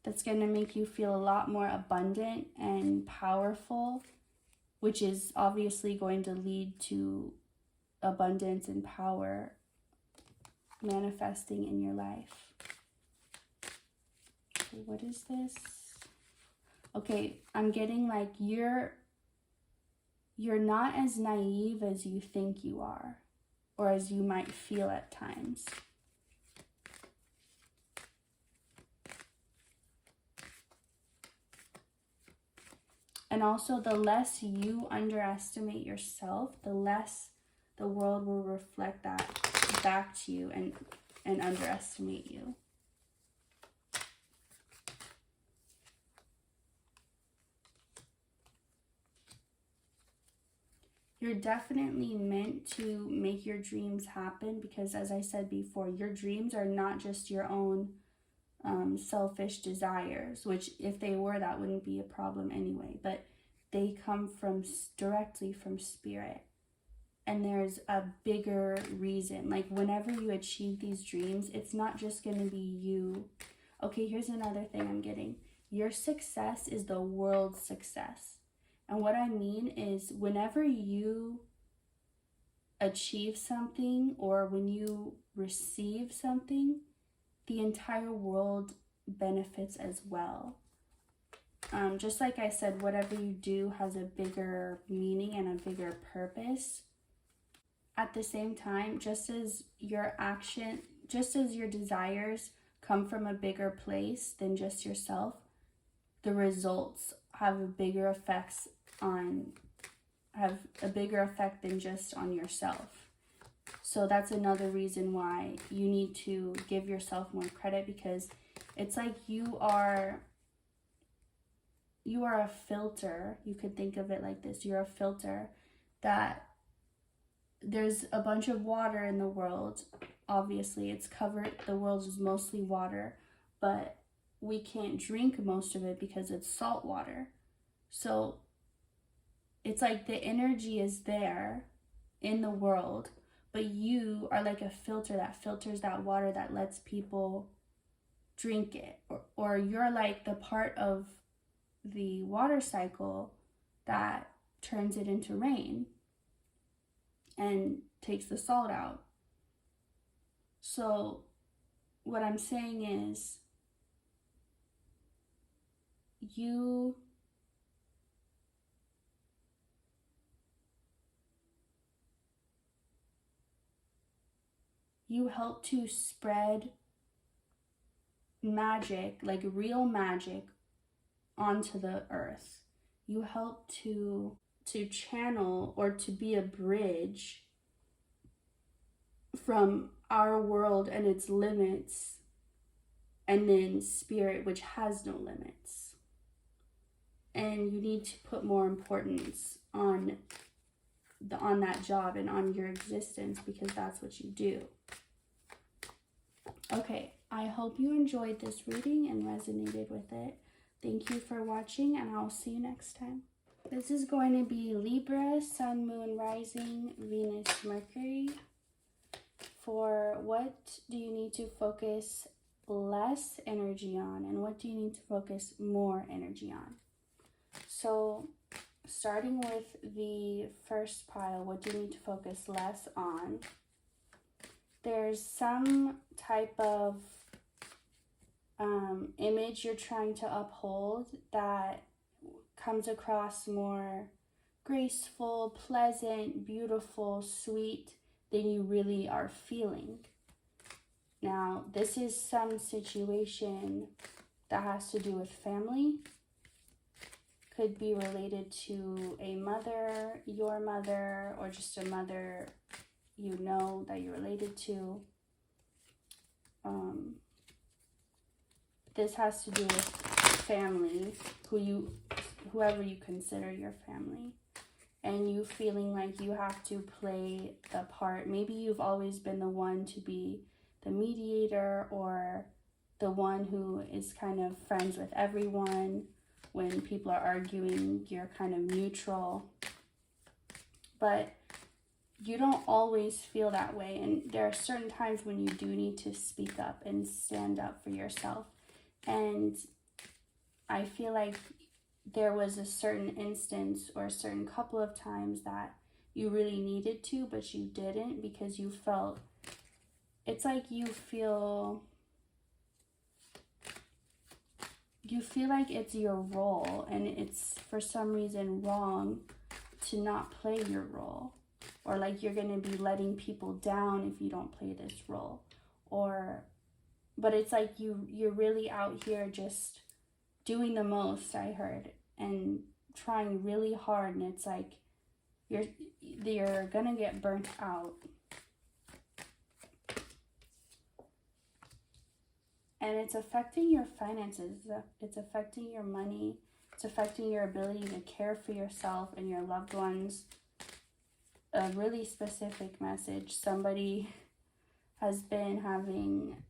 that's going to make you feel a lot more abundant and powerful, which is obviously going to lead to abundance and power manifesting in your life. Okay, what is this? Okay, I'm getting like you're not as naive as you think you are, or as you might feel at times. And also, the less you underestimate yourself, the less the world will reflect that back to you. And and underestimate you. You're definitely meant to make your dreams happen because, as I said before, your dreams are not just your own selfish desires, which if they were, that wouldn't be a problem anyway, but they come from directly from spirit. And there's a bigger reason. Like whenever you achieve these dreams, it's not just going to be you. Okay, here's another thing I'm getting. Your success is the world's success. And what I mean is whenever you achieve something or when you receive something, the entire world benefits as well. Just like I said, whatever you do has a bigger meaning and a bigger purpose. At the same time, just as your desires come from a bigger place than just yourself, the results have a bigger effect than just on yourself. So that's another reason why you need to give yourself more credit, because it's like you are a filter. You could think of it like this. You're a filter that there's a bunch of water in the world. Obviously, it's covered. The world is mostly water, but we can't drink most of it because it's salt water. So it's like the energy is there in the world, but you are like a filter that filters that water that lets people drink it. Or you're like the part of the water cycle that turns it into rain and takes the salt out. So what I'm saying is you help to spread magic, like real magic, onto the earth. You help to channel or to be a bridge from our world and its limits, and then spirit, which has no limits. And you need to put more importance on that job and on your existence, because that's what you do. Okay, I hope you enjoyed this reading and resonated with it. Thank you for watching, and I'll see you next time. This is going to be Libra, Sun, Moon, Rising, Venus, Mercury. For what do you need to focus less energy on, and what do you need to focus more energy on? So, starting with the first pile, what do you need to focus less on? There's some type of image you're trying to uphold that comes across more graceful, pleasant, beautiful, sweet than you really are feeling. Now, this is some situation that has to do with family. Could be related to a mother, your mother, or just a mother you know that you're related to. This has to do with family, whoever you consider your family, and you feeling like you have to play the part. Maybe you've always been the one to be the mediator, or the one who is kind of friends with everyone. When people are arguing, you're kind of neutral. But you don't always feel that way, and there are certain times when you do need to speak up and stand up for yourself. And I feel like there was a certain instance or a certain couple of times that you really needed to, but you didn't, because you felt, it's like you feel like it's your role, and it's for some reason wrong to not play your role, or like you're going to be letting people down if you don't play this role. But it's like you're really out here just doing the most, I heard, and trying really hard, and it's like you're gonna get burnt out. And it's affecting your finances. It's affecting your money. It's affecting your ability to care for yourself and your loved ones. A really specific message. Somebody has been having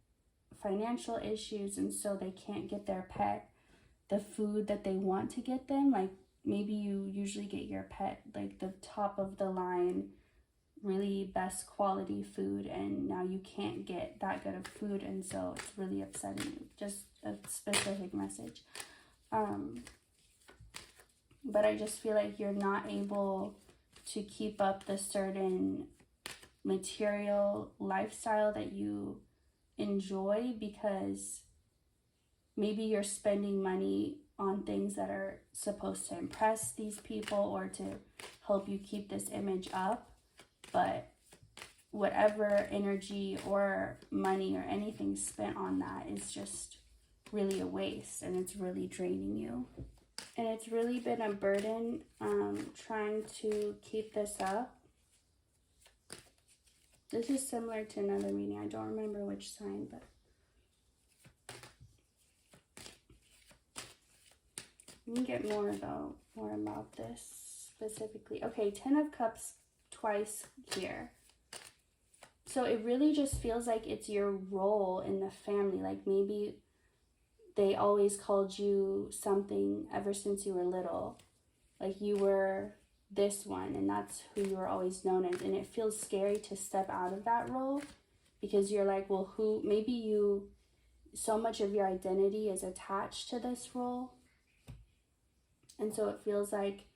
financial issues, and so they can't get their pet the food that they want to get them. Like, maybe you usually get your pet like the top of the line, really best quality food, and now you can't get that good of food, and so it's really upsetting you. Just a specific message. But I just feel like you're not able to keep up the certain material lifestyle that you enjoy, because maybe you're spending money on things that are supposed to impress these people or to help you keep this image up, but whatever energy or money or anything spent on that is just really a waste, and it's really draining you. And it's really been a burden trying to keep this up. This is similar to another reading. I don't remember which sign, but let me get more about this specifically. Okay, 10 of Cups twice here. So it really just feels like it's your role in the family. Like, maybe they always called you something ever since you were little. Like, you were this one, and that's who you were always known as. And it feels scary to step out of that role, because you're like, well, so much of your identity is attached to this role. And so it feels like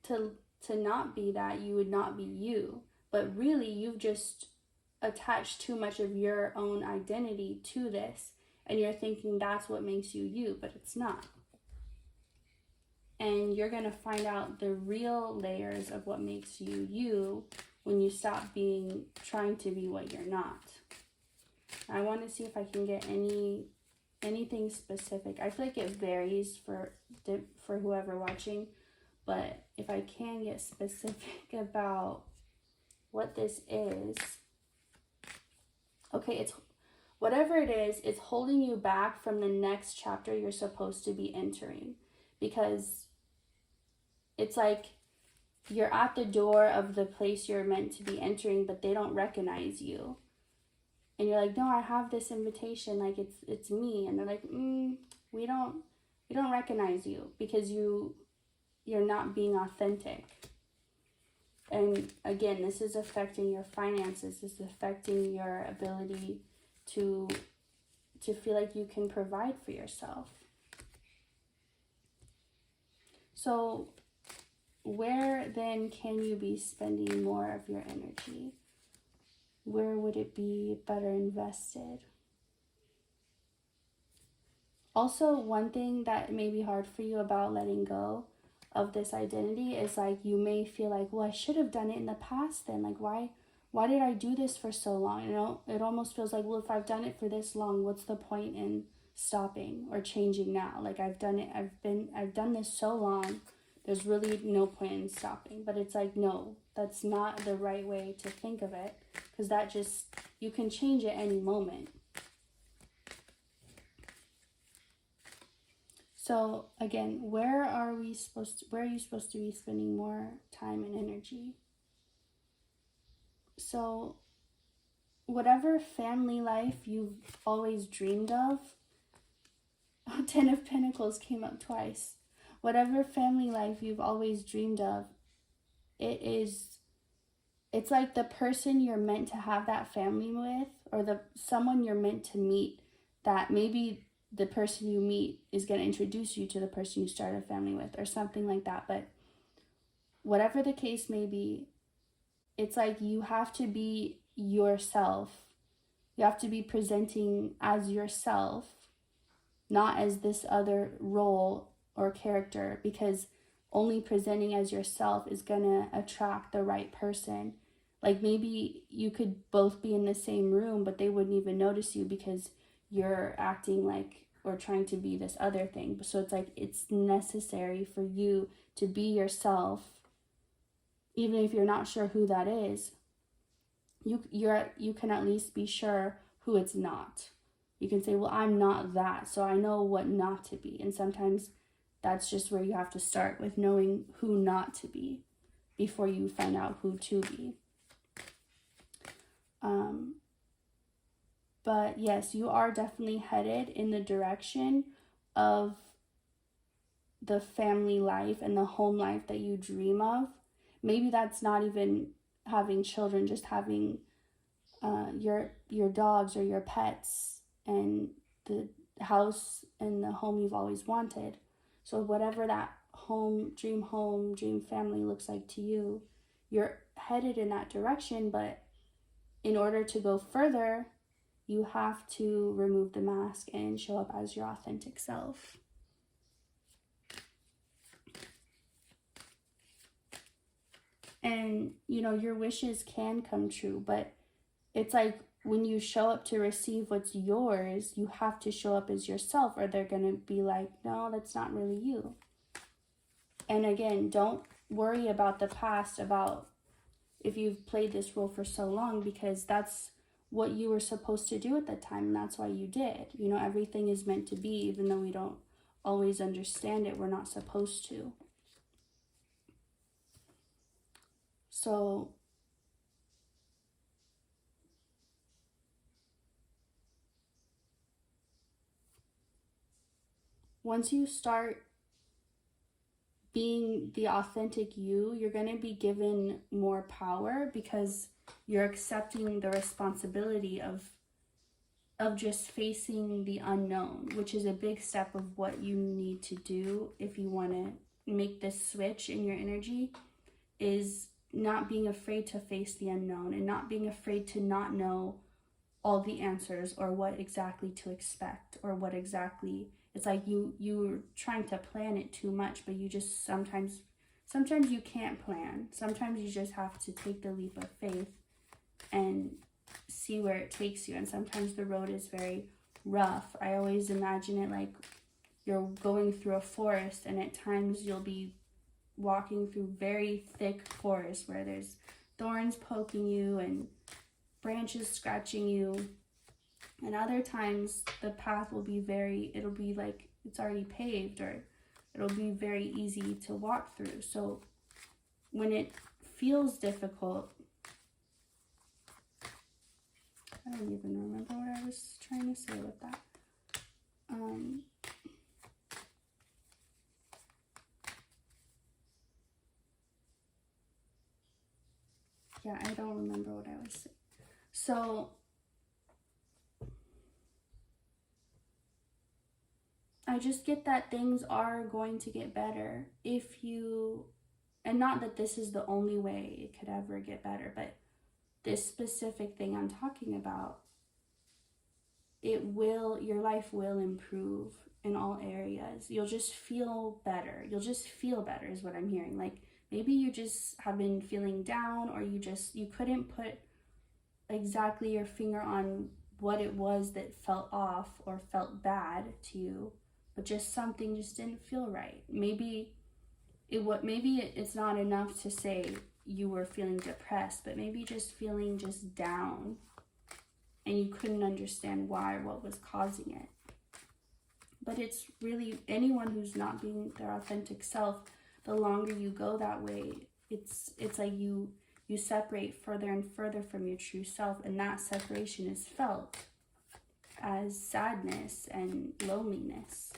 to not be that, you would not be you. But really, you've just attached too much of your own identity to this. And you're thinking that's what makes you you, but it's not. And you're going to find out the real layers of what makes you you when you stop trying to be what you're not. I want to see if I can get anything specific. I feel like it varies for whoever watching, but if I can get specific about what this is. Okay, it's whatever it is, it's holding you back from the next chapter you're supposed to be entering, because it's like you're at the door of the place you're meant to be entering, but they don't recognize you. And you're like, no, I have this invitation, like it's me. And they're like, we don't recognize you, because you're not being authentic. And again, this is affecting your finances. This is affecting your ability to feel like you can provide for yourself. So where then can you be spending more of your energy? Where would it be better invested? Also, one thing that may be hard for you about letting go of this identity is like, you may feel like, well, I should have done it in the past then. Like, why did I do this for so long? You know, it almost feels like, well, if I've done it for this long, what's the point in stopping or changing now? Like, I've done this so long, there's really no point in stopping. But it's like, no, that's not the right way to think of it, because you can change at any moment. So again, where are you supposed to be spending more time and energy? So whatever family life you've always dreamed of, 10 of Pentacles came up twice. Whatever family life you've always dreamed of, it's like the person you're meant to have that family with, or someone you're meant to meet, that maybe the person you meet is going to introduce you to the person you start a family with, or something like that. But whatever the case may be, it's like you have to be yourself. You have to be presenting as yourself, not as this other role or character, because only presenting as yourself is going to attract the right person. Like, maybe you could both be in the same room, but they wouldn't even notice you because you're acting like or trying to be this other thing. So it's like, it's necessary for you to be yourself, even if you're not sure who that is. You can at least be sure who it's not. You can say, well, I'm not that, so I know what not to be. And sometimes that's just where you have to start, with knowing who not to be before you find out who to be. But yes, you are definitely headed in the direction of the family life and the home life that you dream of. Maybe that's not even having children, just having your dogs or your pets and the house and the home you've always wanted. So whatever that home, dream family looks like to you, you're headed in that direction. But in order to go further, you have to remove the mask and show up as your authentic self. And, you know, your wishes can come true, but it's like when you show up to receive what's yours, you have to show up as yourself, or they're going to be like, no, that's not really you. And again, don't worry about the past, about if you've played this role for so long, because that's what you were supposed to do at the time, and that's why you did. You know, everything is meant to be, even though we don't always understand it, we're not supposed to. So once you start being the authentic you, you're going to be given more power, because you're accepting the responsibility of just facing the unknown, which is a big step of what you need to do if you want to make this switch in your energy, is not being afraid to face the unknown and not being afraid to not know all the answers or what exactly to expect or what exactly. It's like you're trying to plan it too much, but you just sometimes you can't plan. Sometimes you just have to take the leap of faith and see where it takes you. And sometimes the road is very rough. I always imagine it like you're going through a forest, and at times you'll be walking through very thick forest where there's thorns poking you and branches scratching you. And other times the path will be it'll be like it's already paved, or it'll be very easy to walk through. So when it feels difficult, I don't even remember what I was trying to say with that. Yeah, I don't remember what I was saying. So I just get that things are going to get better if you, and not that this is the only way it could ever get better, but this specific thing I'm talking about, your life will improve in all areas. You'll just feel better. You'll just feel better is what I'm hearing. Like maybe you just have been feeling down, or you couldn't put exactly your finger on what it was that felt off or felt bad to you, but just something just didn't feel right. Maybe it's not enough to say you were feeling depressed, but maybe just feeling just down, and you couldn't understand why or what was causing it. But it's really anyone who's not being their authentic self, the longer you go that way, it's like you separate further and further from your true self, and that separation is felt as sadness and loneliness.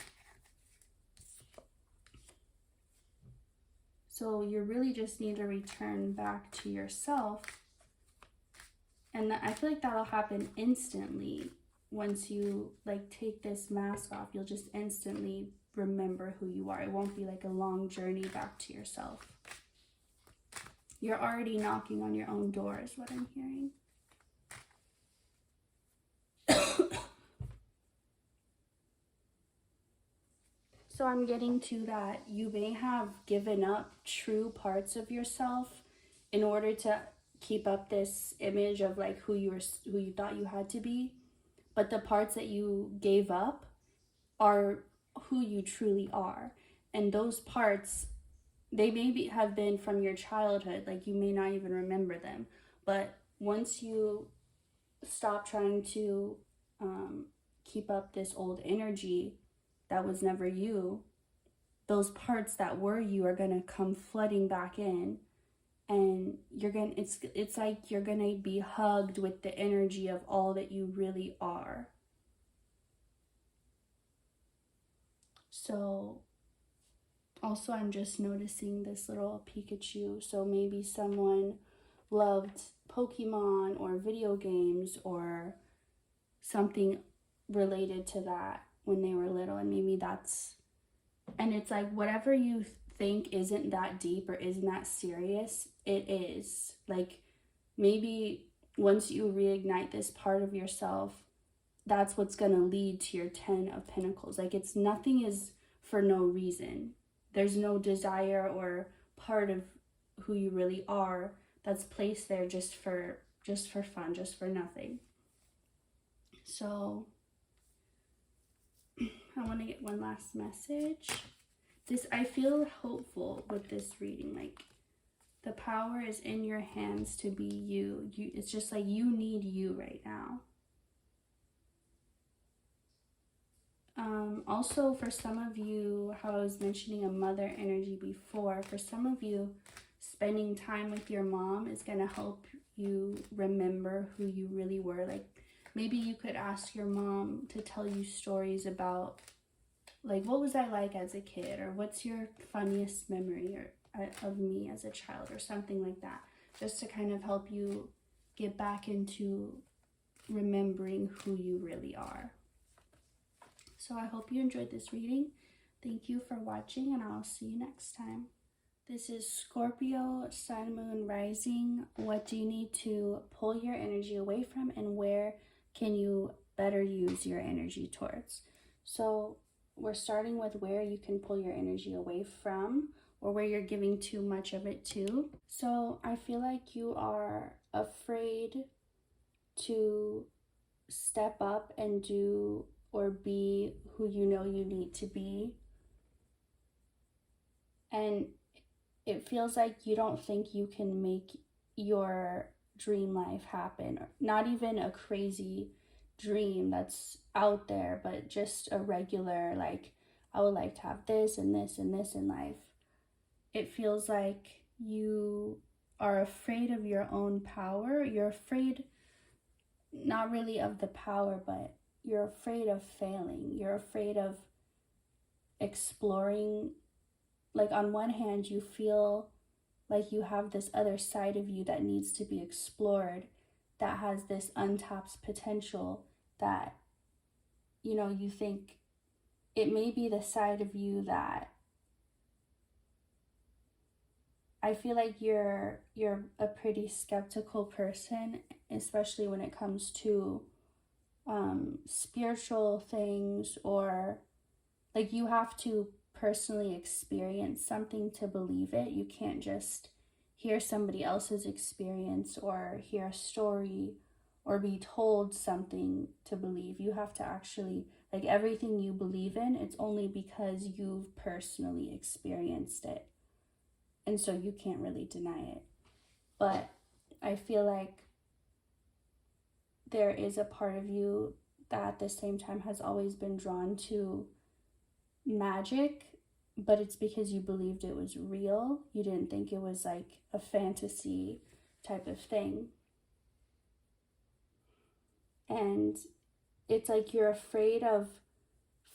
So you really just need to return back to yourself. And I feel like that'll happen instantly. Once you like take this mask off, you'll just instantly remember who you are. It won't be like a long journey back to yourself. You're already knocking on your own door is what I'm hearing. So I'm getting to that you may have given up true parts of yourself in order to keep up this image of like who you thought you had to be. But the parts that you gave up are who you truly are. And those parts, they maybe have been from your childhood, like you may not even remember them. But once you stop trying to keep up this old energy that was never you, those parts that were you are going to come flooding back in, and it's like you're going to be hugged with the energy of all that you really are. So also, I'm just noticing this little Pikachu. So maybe someone loved Pokemon or video games or something related to that when they were little, and maybe that's, and it's like whatever you think isn't that deep or isn't that serious, it is. Like maybe once you reignite this part of yourself, that's what's going to lead to your 10 of Pentacles. Like it's nothing is for no reason. There's no desire or part of who you really are that's placed there just for fun, just for nothing. So I want to get one last message. I feel hopeful with this reading. Like the power is in your hands to be you. It's just like you need you right now. Also, for some of you, how I was mentioning a mother energy before, for some of you, spending time with your mom is going to help you remember who you really were. Like maybe you could ask your mom to tell you stories about, like, what was I like as a kid, or what's your funniest memory of me as a child, or something like that, just to kind of help you get back into remembering who you really are. So I hope you enjoyed this reading. Thank you for watching, and I'll see you next time. This is Scorpio, Sun, Moon, Rising. What do you need to pull your energy away from, and where can you better use your energy towards? So we're starting with where you can pull your energy away from, or where you're giving too much of it to. So I feel like you are afraid to step up and do or be who you know you need to be. And it feels like you don't think you can make your dream life happen. Not even a crazy dream that's out there, but just a regular, like, I would like to have this and this and this in life. It feels like you are afraid of your own power. You're afraid, not really of the power, but you're afraid of failing. You're afraid of exploring. Like on one hand, you feel like you have this other side of you that needs to be explored, that has this untapped potential that, you know, you think it may be the side of you that I feel like you're a pretty skeptical person, especially when it comes to spiritual things, or like you have to personally experience something to believe it. You can't just hear somebody else's experience or hear a story or be told something to believe. You have to actually, like, everything you believe in, it's only because you've personally experienced it. And so you can't really deny it. But I feel like there is a part of you that at the same time has always been drawn to magic, but it's because you believed it was real. You didn't think it was like a fantasy type of thing. And it's like you're afraid of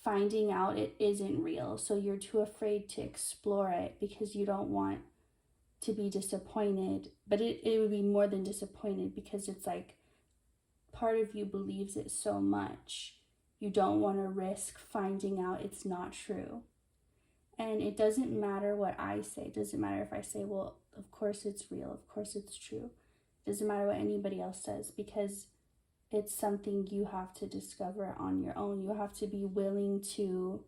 finding out it isn't real. So you're too afraid to explore it because you don't want to be disappointed. But it would be more than disappointed, because it's like part of you believes it so much. You don't want to risk finding out it's not true. And it doesn't matter what I say. It doesn't matter if I say, well, of course it's real. Of course it's true. It doesn't matter what anybody else says, because it's something you have to discover on your own. You have to be willing to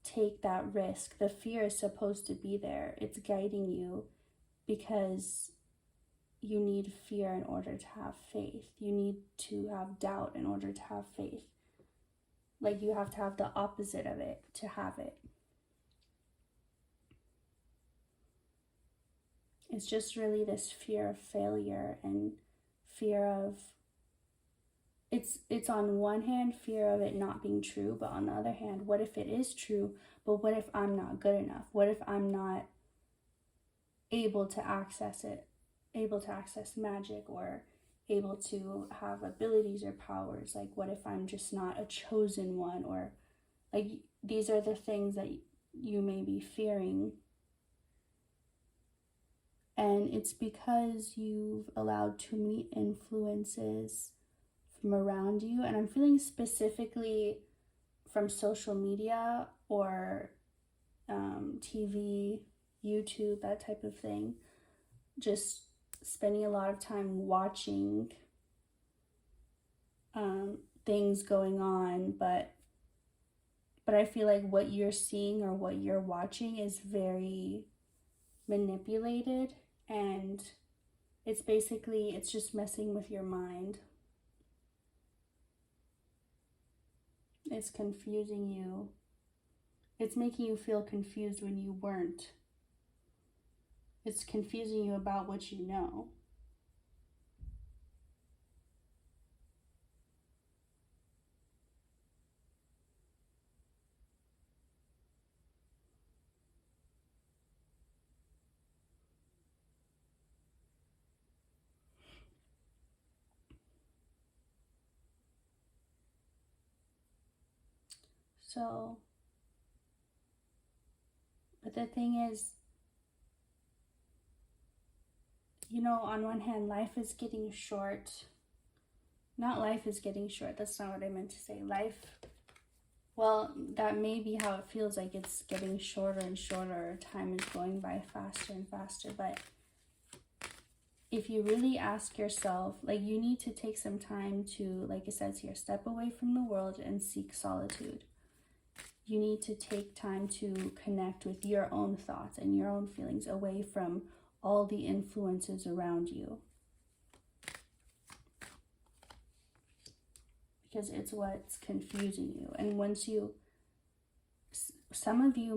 take that risk. The fear is supposed to be there. It's guiding you, because you need fear in order to have faith. You need to have doubt in order to have faith. Like you have to have the opposite of it to have it. It's just really this fear of failure and fear of it's on one hand fear of it not being true, but on the other hand, what if it is true, but what if I'm not good enough? What if I'm not able to access it, able to access magic, or able to have abilities or powers? Like, what if I'm just not a chosen one? Or like, these are the things that you may be fearing. And it's because you've allowed too many influences from around you. And I'm feeling specifically from social media or TV, YouTube, that type of thing. Just spending a lot of time watching things going on, but I feel like what you're seeing or what you're watching is very manipulated, and it's just messing with your mind. It's confusing you. It's making you feel confused when you weren't. It's confusing you about what you know. So, but the thing is, you know, on one hand, life is getting short. Not life is getting short. That's not what I meant to say. Life, well, that may be how it feels, like it's getting shorter and shorter. Time is going by faster and faster. But if you really ask yourself, like, you need to take some time to, like it says here, step away from the world and seek solitude. You need to take time to connect with your own thoughts and your own feelings, away from all the influences around you. Because it's what's confusing you. And once some of you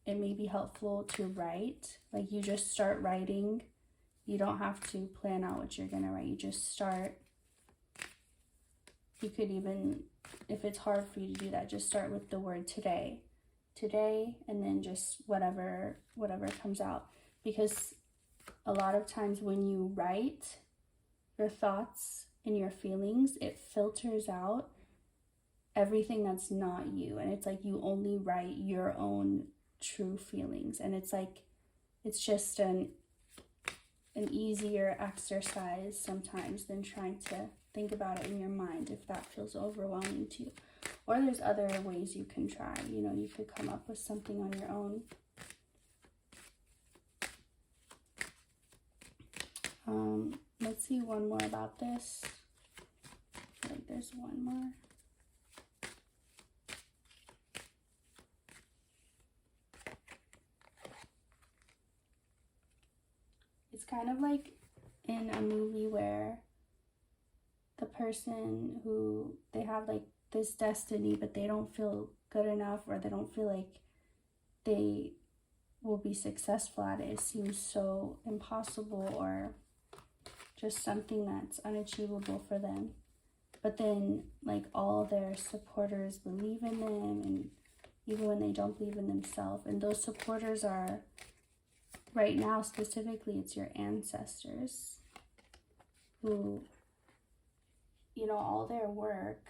it may be helpful to write. Like, you just start writing. You don't have to plan out what you're going to write. You just start. You could even, if it's hard for you to do that, just start with the word today, and then just whatever comes out. Because a lot of times when you write your thoughts and your feelings, it filters out everything that's not you. And it's like you only write your own true feelings. And it's like, it's just an easier exercise sometimes than trying to think about it in your mind, if that feels overwhelming to you. Or there's other ways you can try. You know, you could come up with something on your own. Let's see one more about this. I feel like there's one more. It's kind of like in a movie where the person who, they have like this destiny, but they don't feel good enough, or they don't feel like they will be successful at it. It seems so impossible, or just something that's unachievable for them. But then, like, all their supporters believe in them, and even when they don't believe in themselves. And those supporters are, right now specifically, it's your ancestors who, you know, all their work,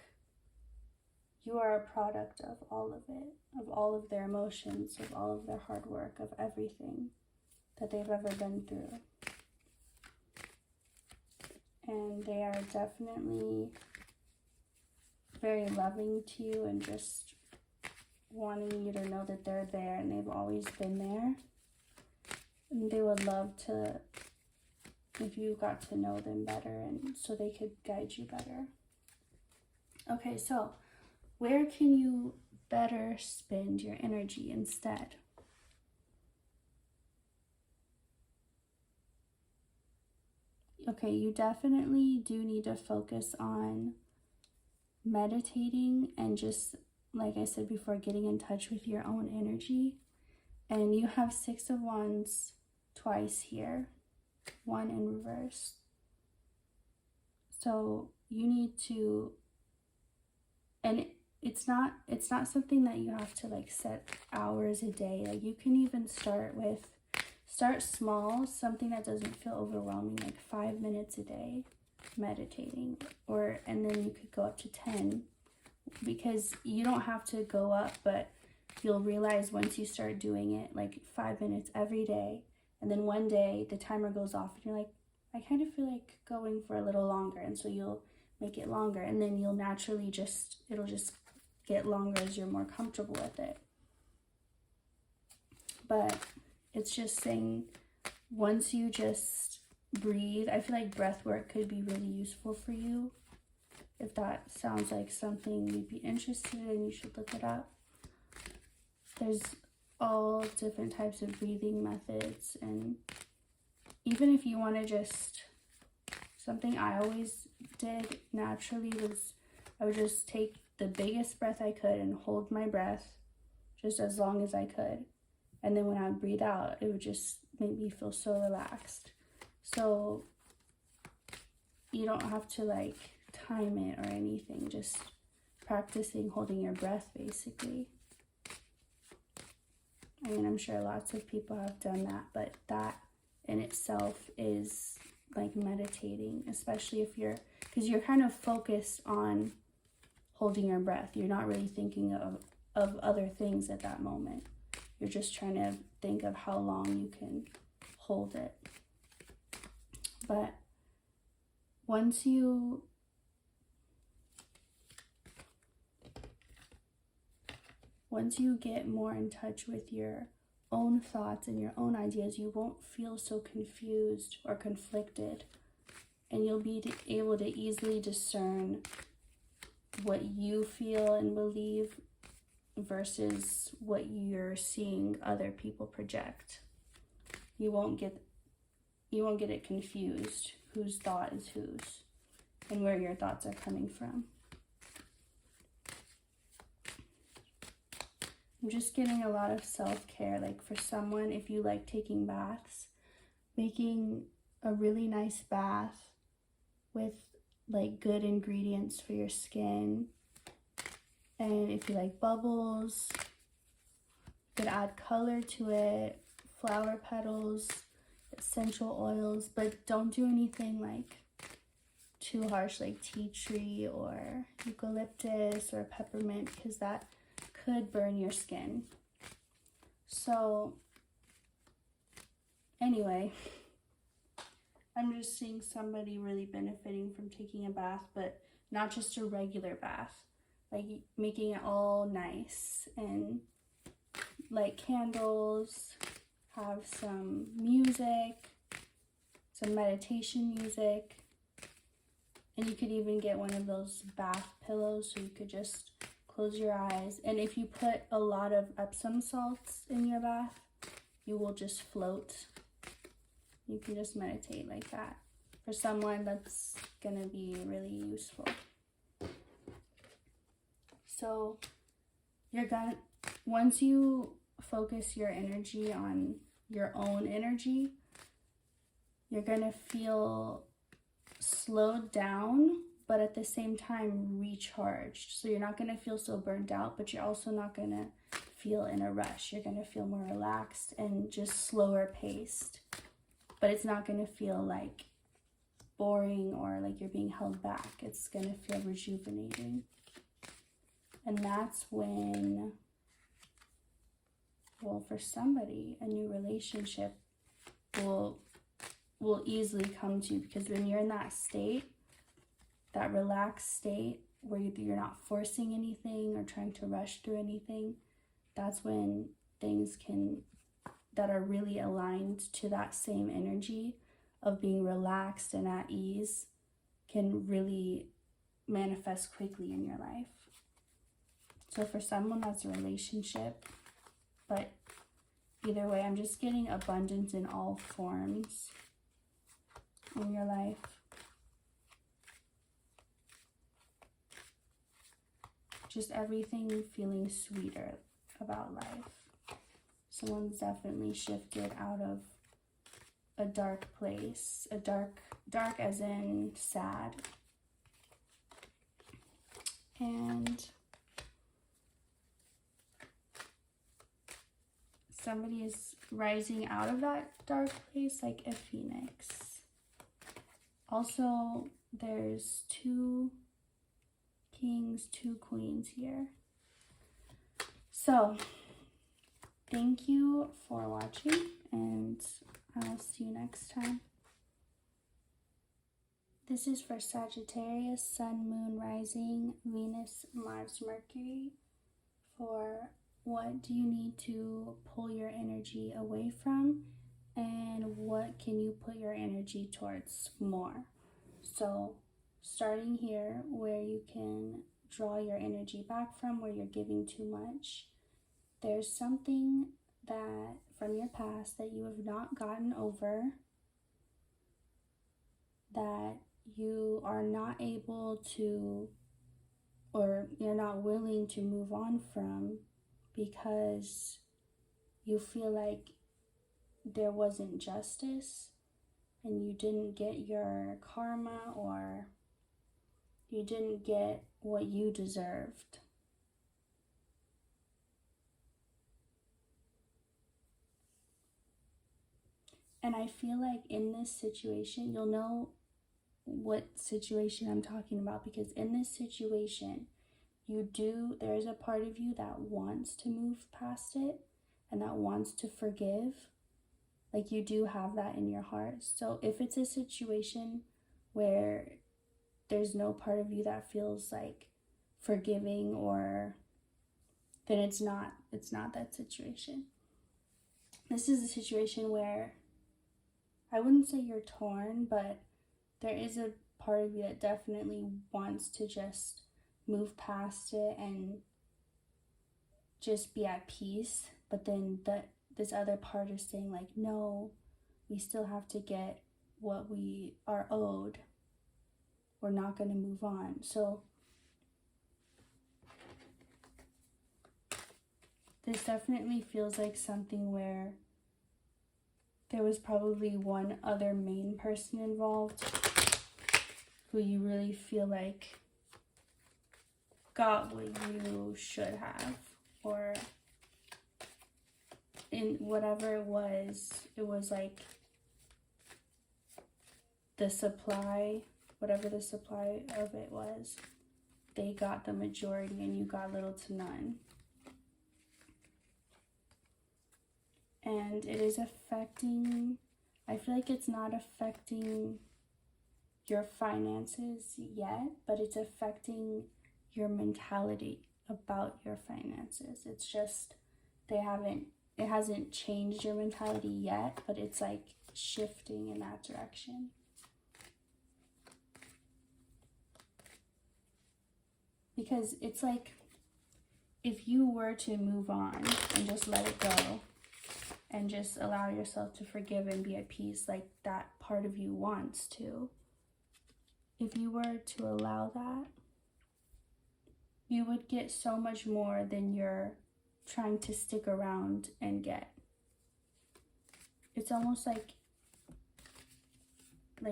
you are a product of all of it, of all of their emotions, of all of their hard work, of everything that they've ever been through. And they are definitely very loving to you, and just wanting you to know that they're there, and they've always been there. And they would love to, if you got to know them better, and so they could guide you better. Okay, so where can you better spend your energy instead? Okay, you definitely do need to focus on meditating and just, like I said before, getting in touch with your own energy. And you have 6 of Wands twice here, 1 in reverse. So you need to, and it's not something that you have to like set hours a day. Like you can even start small, something that doesn't feel overwhelming, like 5 minutes a day meditating, and then you could go up to 10, because you don't have to go up, but you'll realize once you start doing it like 5 minutes every day, and then one day the timer goes off and you're like, I kind of feel like going for a little longer, and so you'll make it longer, and then you'll naturally it'll just get longer as you're more comfortable with it. But it's just saying, once you just breathe, I feel like breath work could be really useful for you. If that sounds like something you'd be interested in, you should look it up. There's all different types of breathing methods, and even if you want to just, something I always did naturally was I would just take the biggest breath I could and hold my breath just as long as I could. And then when I would breathe out, it would just make me feel so relaxed. So you don't have to like time it or anything, just practicing holding your breath basically. I mean, I'm sure lots of people have done that, but that in itself is like meditating, especially because you're kind of focused on holding your breath. You're not really thinking of other things at that moment. You're just trying to think of how long you can hold it. But once you get more in touch with your own thoughts and your own ideas, you won't feel so confused or conflicted, and you'll be able to easily discern what you feel and believe versus what you're seeing other people project. You won't get it confused whose thought is whose and where your thoughts are coming from. I'm just getting a lot of self-care. Like for someone, if you like taking baths, making a really nice bath with like good ingredients for your skin. And if you like bubbles, you could add color to it, flower petals, essential oils, but don't do anything like too harsh, like tea tree or eucalyptus or peppermint, because that could burn your skin. So anyway, I'm just seeing somebody really benefiting from taking a bath, but not just a regular bath, like making it all nice and light candles, have some music, some meditation music, and you could even get one of those bath pillows so you could just close your eyes. And if you put a lot of Epsom salts in your bath, you will just float. You can just meditate like that. For someone, that's gonna be really useful. So once you focus your energy on your own energy, you're gonna feel slowed down, but at the same time recharged. So you're not gonna feel so burnt out, but you're also not gonna feel in a rush. You're gonna feel more relaxed and just slower paced, but it's not gonna feel like boring or like you're being held back. It's gonna feel rejuvenating. And that's when, well, for somebody, a new relationship will easily come to you, because when you're in that state, that relaxed state where you're not forcing anything or trying to rush through anything, that's when things that are really aligned to that same energy of being relaxed and at ease can really manifest quickly in your life. So for someone, that's a relationship, but either way, I'm just getting abundance in all forms in your life. Just everything feeling sweeter about life. Someone's definitely shifted out of a dark place, dark as in sad, And somebody is rising out of that dark place like a phoenix. Also, there's 2 kings, 2 queens here. So, thank you for watching, and I'll see you next time. This is for Sagittarius, Sun, Moon, Rising, Venus, Mars, Mercury. For what do you need to pull your energy away from, and what can you put your energy towards more? So starting here, where you can draw your energy back from, where you're giving too much. There's something that from your past that you have not gotten over, that you are not able to, or you're not willing to move on from, because you feel like there wasn't justice and you didn't get your karma, or you didn't get what you deserved. And I feel like in this situation, you'll know what situation I'm talking about, because in this situation, there's a part of you that wants to move past it and that wants to forgive. Like, you do have that in your heart. So if it's a situation where there's no part of you that feels like forgiving, or then it's not that situation. This is a situation where I wouldn't say you're torn, but there is a part of you that definitely wants to just move past it and just be at peace. But then this other part is saying like, no, we still have to get what we are owed. We're not going to move on. So this definitely feels like something where there was probably one other main person involved who you really feel like got what you should have, or in whatever it was like the supply, whatever the supply of it was, they got the majority and you got little to none. And it is affecting, I feel like it's not affecting your finances yet, but it's affecting your mentality about your finances. It's just, it hasn't changed your mentality yet, but it's like shifting in that direction. Because it's like, if you were to move on and just let it go, and just allow yourself to forgive and be at peace, like that part of you wants to. If you were to allow that, you would get so much more than you're trying to stick around and get. It's almost like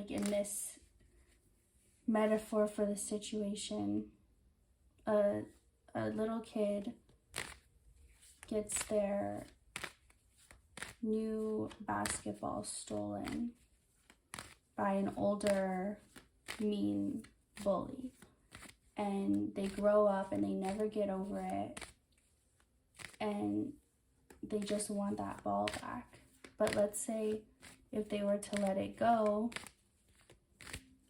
in this metaphor for the situation, a little kid gets their new basketball stolen by an older mean bully, and they grow up and they never get over it, and they just want that ball back. But let's say if they were to let it go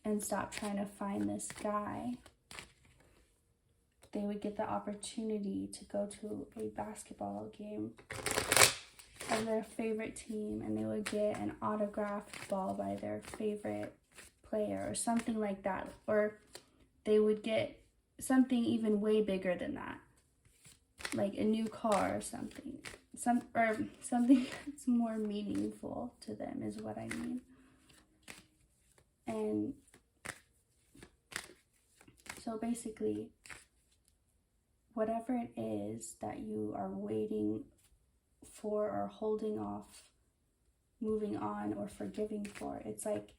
and stop trying to find this guy, they would get the opportunity to go to a basketball game of their favorite team, and they would get an autographed ball by their favorite player or something like that. Or they would get something even way bigger than that, like a new car or something. Something that's more meaningful to them is what I mean. And so basically, whatever it is that you are waiting for or holding off, moving on or forgiving for, it's like,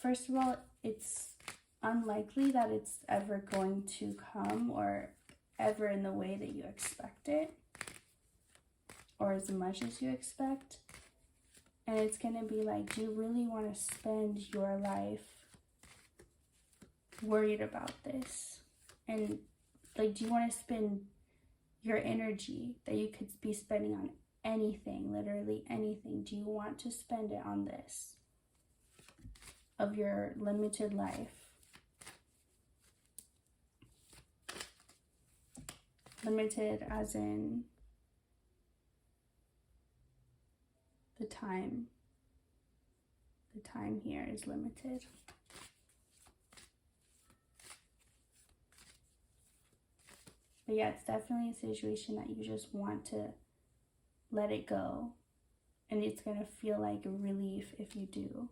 first of all, it's unlikely that it's ever going to come or ever in the way that you expect it or as much as you expect. And it's going to be like, do you really want to spend your life worried about this? And like, do you want to spend your energy that you could be spending on anything, literally anything? Do you want to spend it on this of your limited life? Limited as in the time. The time here is limited. But yeah, it's definitely a situation that you just want to let it go. And it's going to feel like a relief if you do.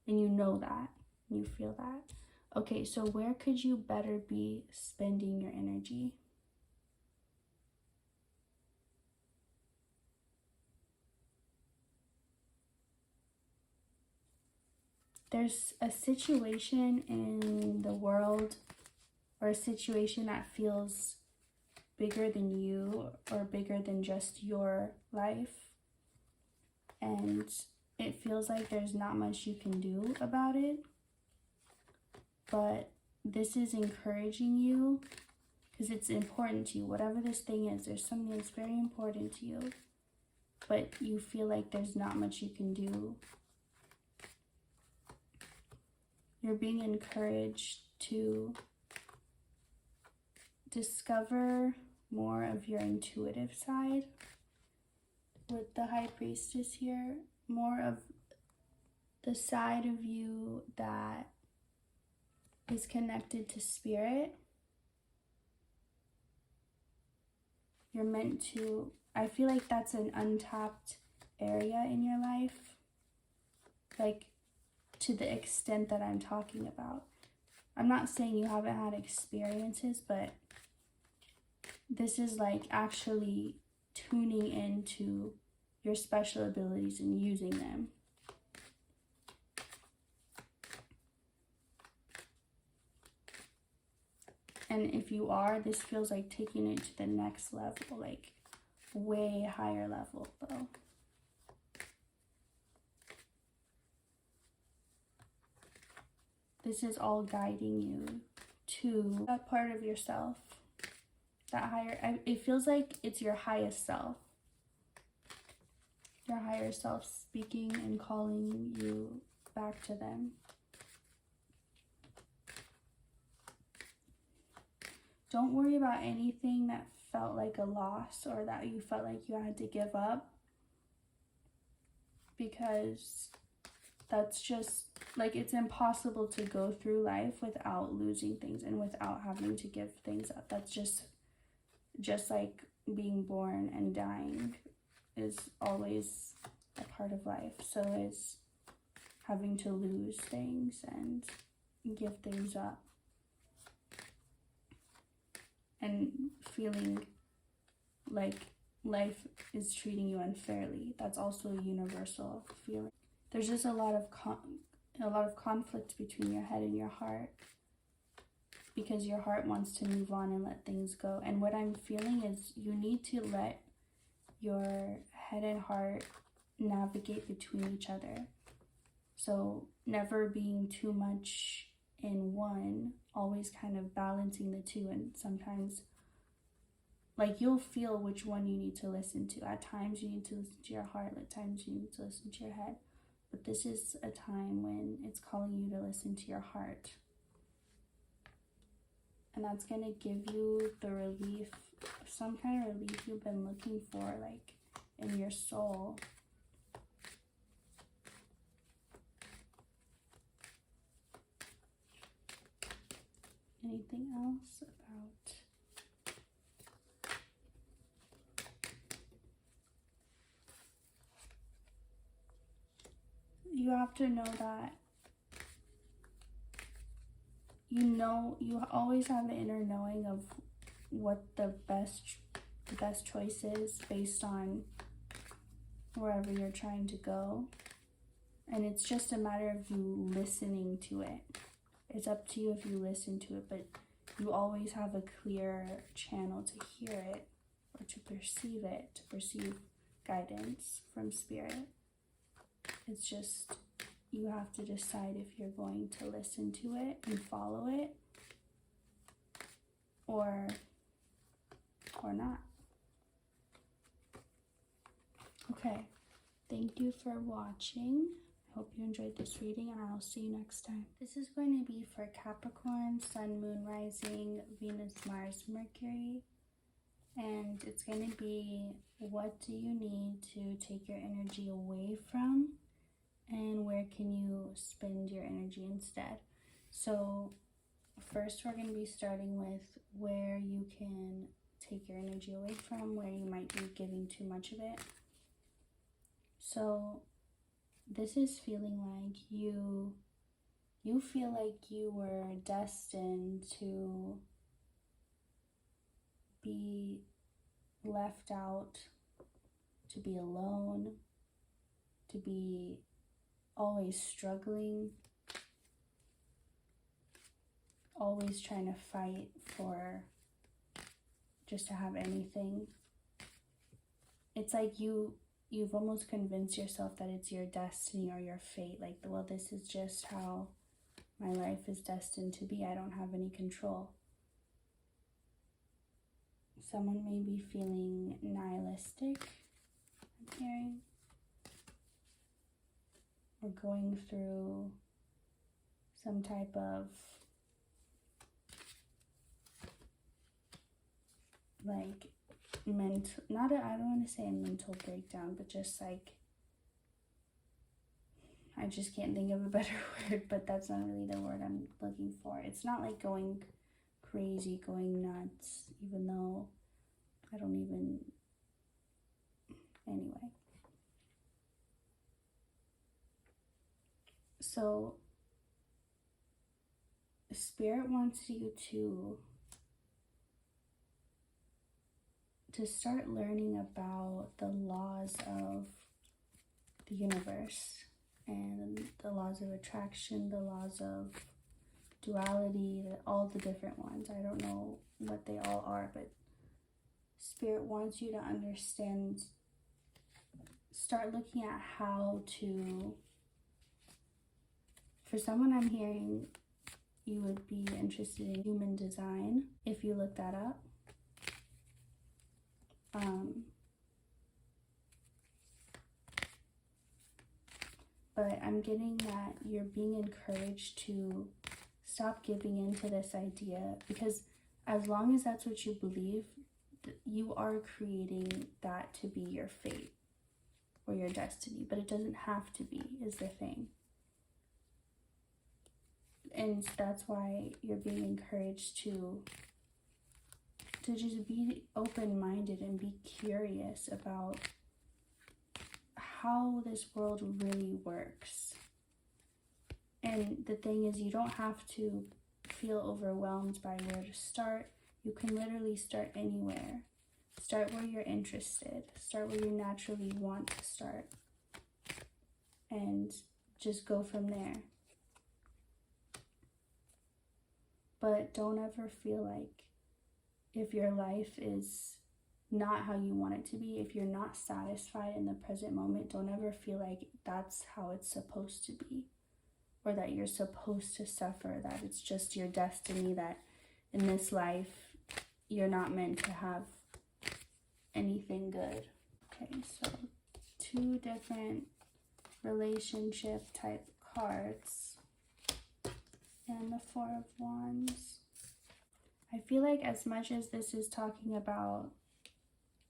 And you know that. You feel that. Okay, so where could you better be spending your energy? There's a situation in the world or a situation that feels bigger than you or bigger than just your life. And it feels like there's not much you can do about it. But this is encouraging you because it's important to you. Whatever this thing is, there's something that's very important to you. But you feel like there's not much you can do. You're being encouraged to discover more of your intuitive side with the High Priestess here. More of the side of you that is connected to spirit. You're meant to, I feel like that's an untapped area in your life. Like, to the extent that I'm talking about. I'm not saying you haven't had experiences, but this is like actually tuning into your special abilities and using them. And if you are, this feels like taking it to the next level, like way higher level though. This is all guiding you to that part of yourself, that higher, it feels like it's your highest self. Your higher self speaking and calling you back to them. Don't worry about anything that felt like a loss or that you felt like you had to give up, because that's just, like, it's impossible to go through life without losing things and without having to give things up. That's just like being born and dying is always a part of life. So is having to lose things and give things up. And feeling like life is treating you unfairly. That's also a universal feeling. There's just a lot of conflict between your head and your heart, because your heart wants to move on and let things go. And what I'm feeling is you need to let your head and heart navigate between each other. So never being too much in one, always kind of balancing the two. And sometimes, like, you'll feel which one you need to listen to. At times you need to listen to your heart, at times you need to listen to your head. But this is a time when it's calling you to listen to your heart. And that's going to give you the relief, some kind of relief you've been looking for, like, in your soul. Anything else about... You have to know that you always have an inner knowing of what the best choice is based on wherever you're trying to go. And it's just a matter of you listening to it. It's up to you if you listen to it, but you always have a clear channel to hear it or to perceive guidance from Spirit. It's just, you have to decide if you're going to listen to it and follow it or not. Okay, thank you for watching. I hope you enjoyed this reading, and I'll see you next time. This is going to be for Capricorn, Sun, Moon, Rising, Venus, Mars, Mercury. And it's going to be, what do you need to take your energy away from? And where can you spend your energy instead? So first we're going to be starting with where you can take your energy away from, where you might be giving too much of it. So this is feeling like you feel like you were destined to be left out, to be alone, to be always struggling, always trying to fight for just to have anything. It's like you've almost convinced yourself that it's your destiny or your fate. Like, well, this is just how my life is destined to be. I don't have any control. Someone may be feeling nihilistic, I'm hearing, or going through some type of like mental, I don't want to say a mental breakdown, but just like, I just can't think of a better word, but that's not really the word I'm looking for. It's not like going crazy, going nuts, even though I don't even, anyway. So Spirit wants you to start learning about the laws of the universe and the laws of attraction, the laws of duality, all the different ones. I don't know what they all are, but Spirit wants you to understand, start looking at how to, for someone I'm hearing, you would be interested in human design if you look that up. But I'm getting that you're being encouraged to stop giving in to this idea, because as long as that's what you believe, you are creating that to be your fate or your destiny, but it doesn't have to be, is the thing. And that's why you're being encouraged to just be open-minded and be curious about how this world really works. And the thing is, you don't have to feel overwhelmed by where to start. You can literally start anywhere. Start where you're interested. Start where you naturally want to start. And just go from there. But don't ever feel like if your life is not how you want it to be, if you're not satisfied in the present moment, don't ever feel like that's how it's supposed to be, or that you're supposed to suffer, that it's just your destiny, that in this life you're not meant to have anything good. Okay, so 2 different relationship type cards and the 4 of Wands. I feel like as much as this is talking about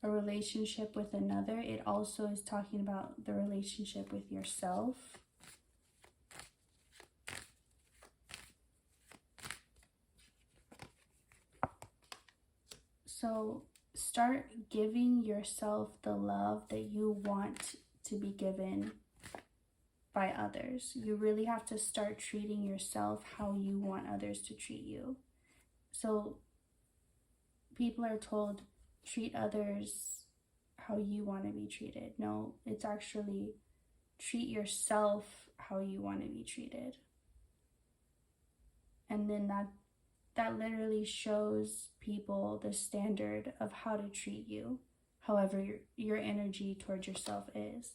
a relationship with another, it also is talking about the relationship with yourself. So start giving yourself the love that you want to be given by others. You really have to start treating yourself how you want others to treat you. So people are told, treat others how you want to be treated. No, it's actually treat yourself how you want to be treated. And then that literally shows people the standard of how to treat you, however your energy towards yourself is.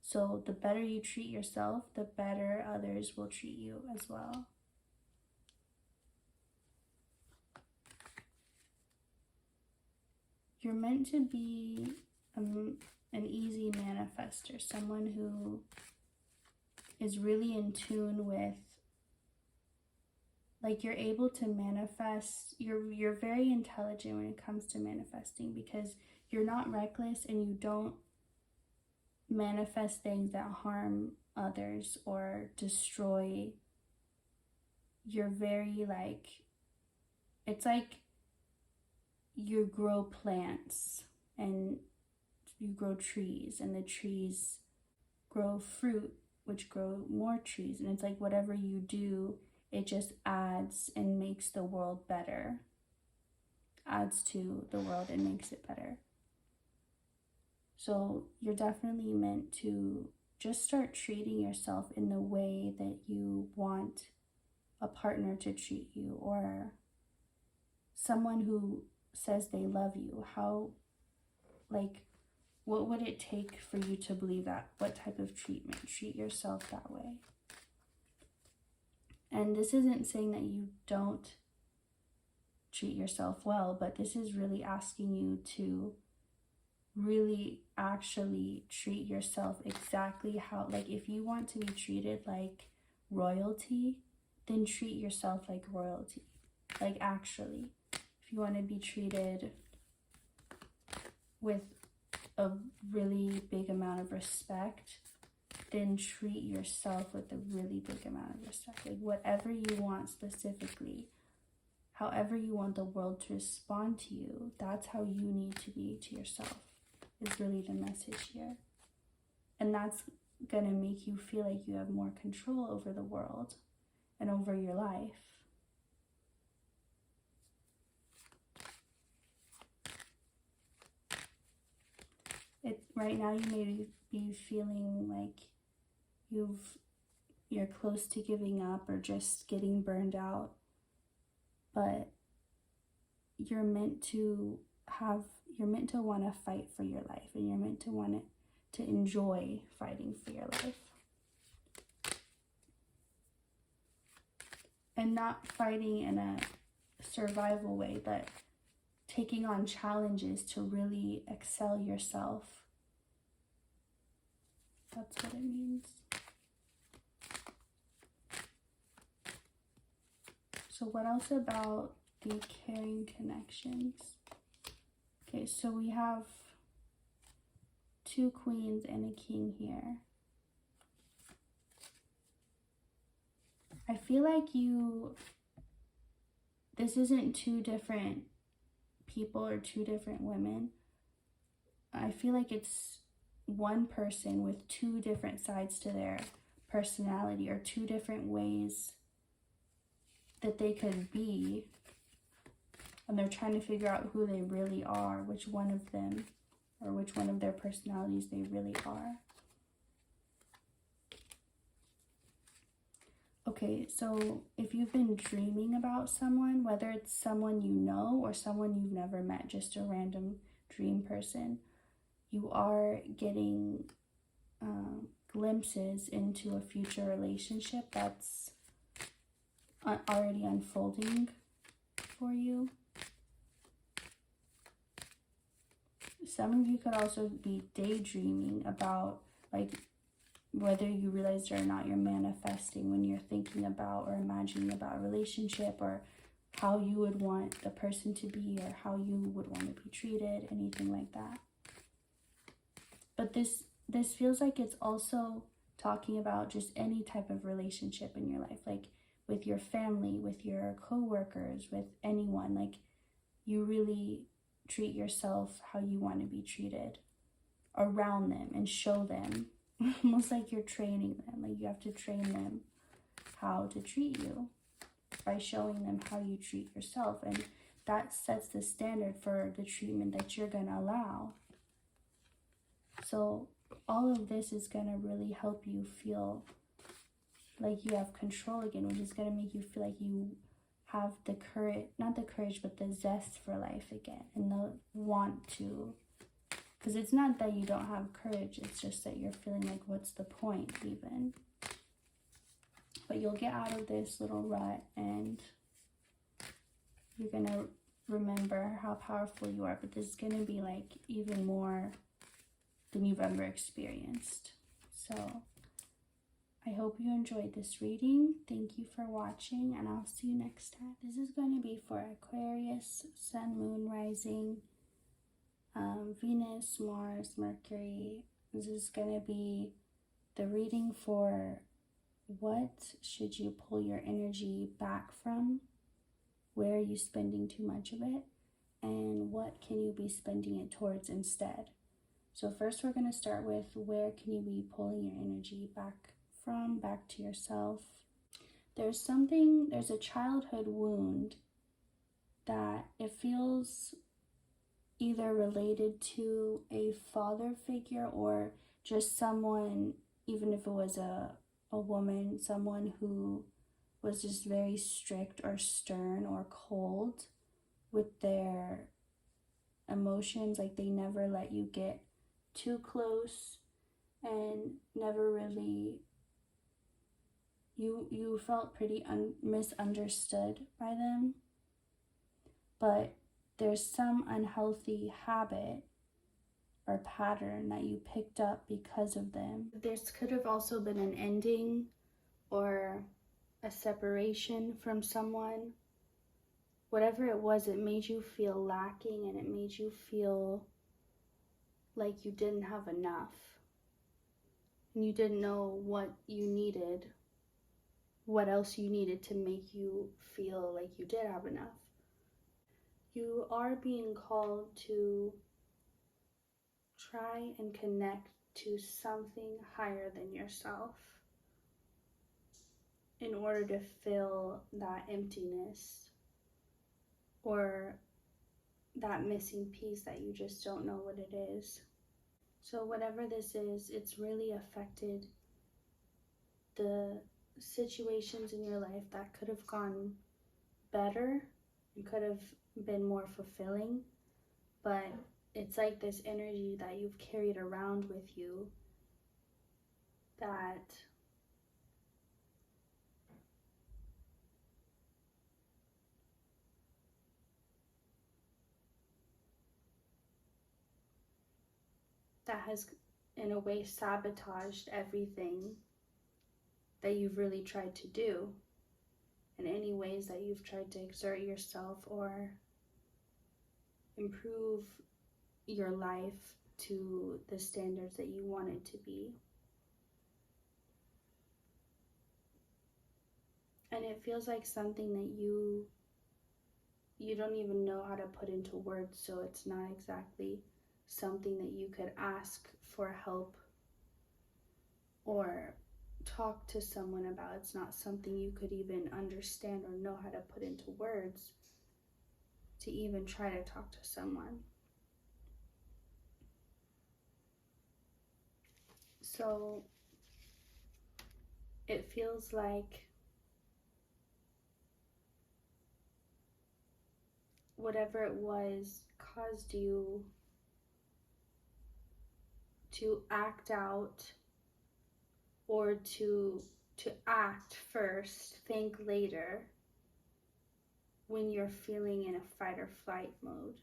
So the better you treat yourself, the better others will treat you as well. You're meant to be an easy manifester, someone who is really in tune with, like, you're able to manifest. You're very intelligent when it comes to manifesting, because you're not reckless and you don't manifest things that harm others or destroy. You're very, like, it's like you grow plants and you grow trees, and the trees grow fruit, which grow more trees. And it's like whatever you do, it just adds and makes the world better, adds to the world and makes it better. So you're definitely meant to just start treating yourself in the way that you want a partner to treat you, or someone who says they love you. How, like, what would it take for you to believe that? What type of treatment? Treat yourself that way. And this isn't saying that you don't treat yourself well, but this is really asking you to really actually treat yourself exactly how, like, if you want to be treated like royalty, then treat yourself like royalty. Like, actually, if you want to be treated with a really big amount of respect, then treat yourself with a really big amount of respect. Like, whatever you want specifically, however you want the world to respond to you, that's how you need to be to yourself, is really the message here. And that's gonna make you feel like you have more control over the world and over your life. Right now you may be feeling like you're close to giving up or just getting burned out, but you're meant to want to fight for your life, and you're meant to want to enjoy fighting for your life, and not fighting in a survival way, but taking on challenges to really excel yourself. That's what it means. So what else about the caring connections? Okay, so we have 2 queens and a king here. I feel like this isn't 2 different people or 2 different women. I feel like it's one person with 2 different sides to their personality, or 2 different ways that they could be, and they're trying to figure out who they really are, which one of them, or which one of their personalities they really are. Okay, so if you've been dreaming about someone, whether it's someone you know or someone you've never met, just a random dream person, you are getting glimpses into a future relationship that's already unfolding for you. Some of you could also be daydreaming about, like, whether you realize it or not, you're manifesting when you're thinking about or imagining about a relationship, or how you would want the person to be, or how you would want to be treated, anything like that. But this feels like it's also talking about just any type of relationship in your life, like with your family, with your co-workers, with anyone. Like, you really treat yourself how you want to be treated around them, and show them, almost like you're training them. Like, you have to train them how to treat you by showing them how you treat yourself, and that sets the standard for the treatment that you're going to allow. So all of this is going to really help you feel like you have control again, which is going to make you feel like you have the courage, not the courage, but the zest for life again, and the want to, because it's not that you don't have courage, it's just that you're feeling like, what's the point even? But you'll get out of this little rut, and you're going to remember how powerful you are, but this is going to be like even more than you've ever experienced. So I hope you enjoyed this reading. Thank you for watching, and I'll see you next time. This is going to be for Aquarius, Sun, Moon, Rising, Venus, Mars, Mercury. This is going to be the reading for what should you pull your energy back from? Where are you spending too much of it? And what can you be spending it towards instead? So first we're going to start with, where can you be pulling your energy back from, back to yourself? There's a childhood wound that it feels either related to a father figure or just someone, even if it was a woman, someone who was just very strict or stern or cold with their emotions. Like they never let you get too close, and never really, you felt pretty misunderstood by them. But there's some unhealthy habit or pattern that you picked up because of them. This could have also been an ending or a separation from someone. Whatever it was, it made you feel lacking, and it made you feel like you didn't have enough, and you didn't know what you needed, what else you needed to make you feel like you did have enough. You are being called to try and connect to something higher than yourself in order to fill that emptiness or that missing piece that you just don't know what it is. So whatever this is, it's really affected the situations in your life that could have gone better and could have been more fulfilling, but it's like this energy that you've carried around with you that has in a way sabotaged everything that you've really tried to do, in any ways that you've tried to exert yourself or improve your life to the standards that you want it to be. And it feels like something that you don't even know how to put into words, so it's not exactly something that you could ask for help or talk to someone about. It's not something you could even understand or know how to put into words to even try to talk to someone. So it feels like whatever it was caused you to act out, or to act first, think later, when you're feeling in a fight or flight mode.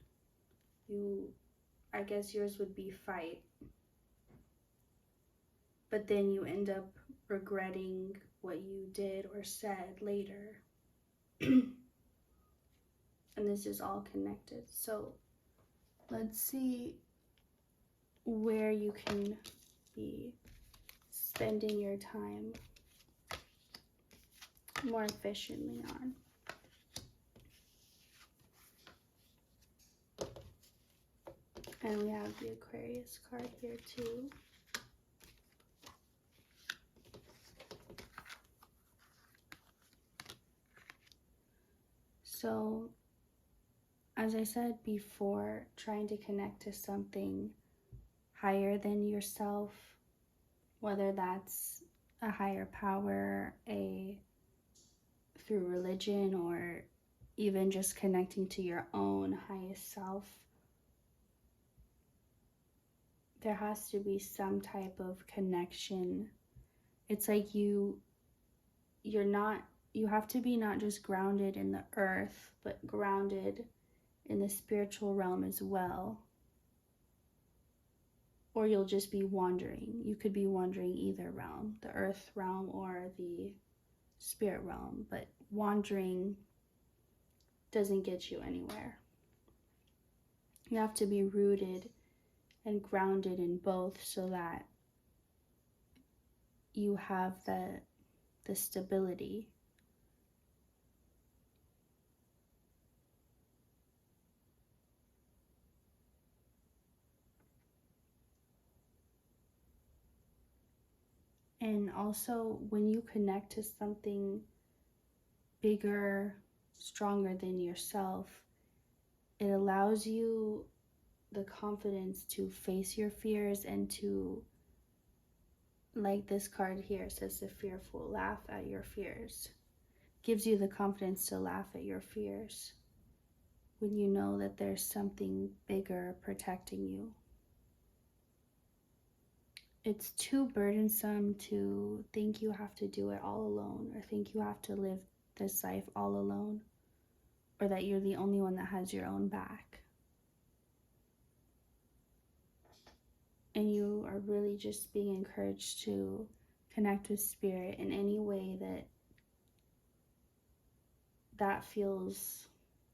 I guess yours would be fight, but then you end up regretting what you did or said later. And this is all connected. So let's see where you can be spending your time more efficiently on. And we have the Aquarius card here too. So, as I said before, trying to connect to something higher than yourself, whether that's a higher power, through religion, or even just connecting to your own highest self. There has to be some type of connection. It's like you have to be not just grounded in the earth, but grounded in the spiritual realm as well. Or you'll just be wandering. You could be wandering either realm, the earth realm or the spirit realm, but wandering doesn't get you anywhere. You have to be rooted and grounded in both so that you have the stability. And also, when you connect to something bigger, stronger than yourself, it allows you the confidence to face your fears and to, like this card here says, the fearful laugh at your fears. Gives you the confidence to laugh at your fears when you know that there's something bigger protecting you. It's too burdensome to think you have to do it all alone, or think you have to live this life all alone, or that you're the only one that has your own back. And you are really just being encouraged to connect with spirit in any way that feels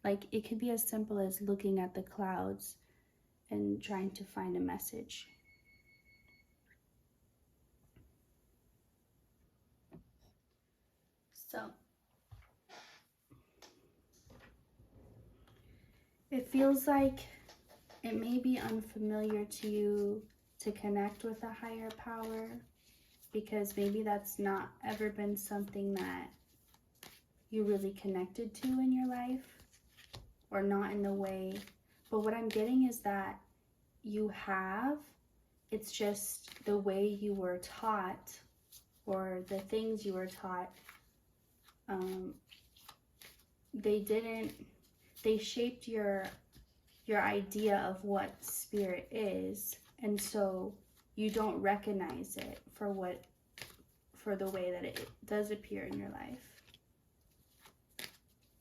like. It could be as simple as looking at the clouds and trying to find a message. So it feels like it may be unfamiliar to you to connect with a higher power, because maybe that's not ever been something that you really connected to in your life, or not in the way. But what I'm getting is that you have, it's just the way you were taught, or the things you were taught, they shaped your idea of what spirit is, and so you don't recognize it for the way that it does appear in your life.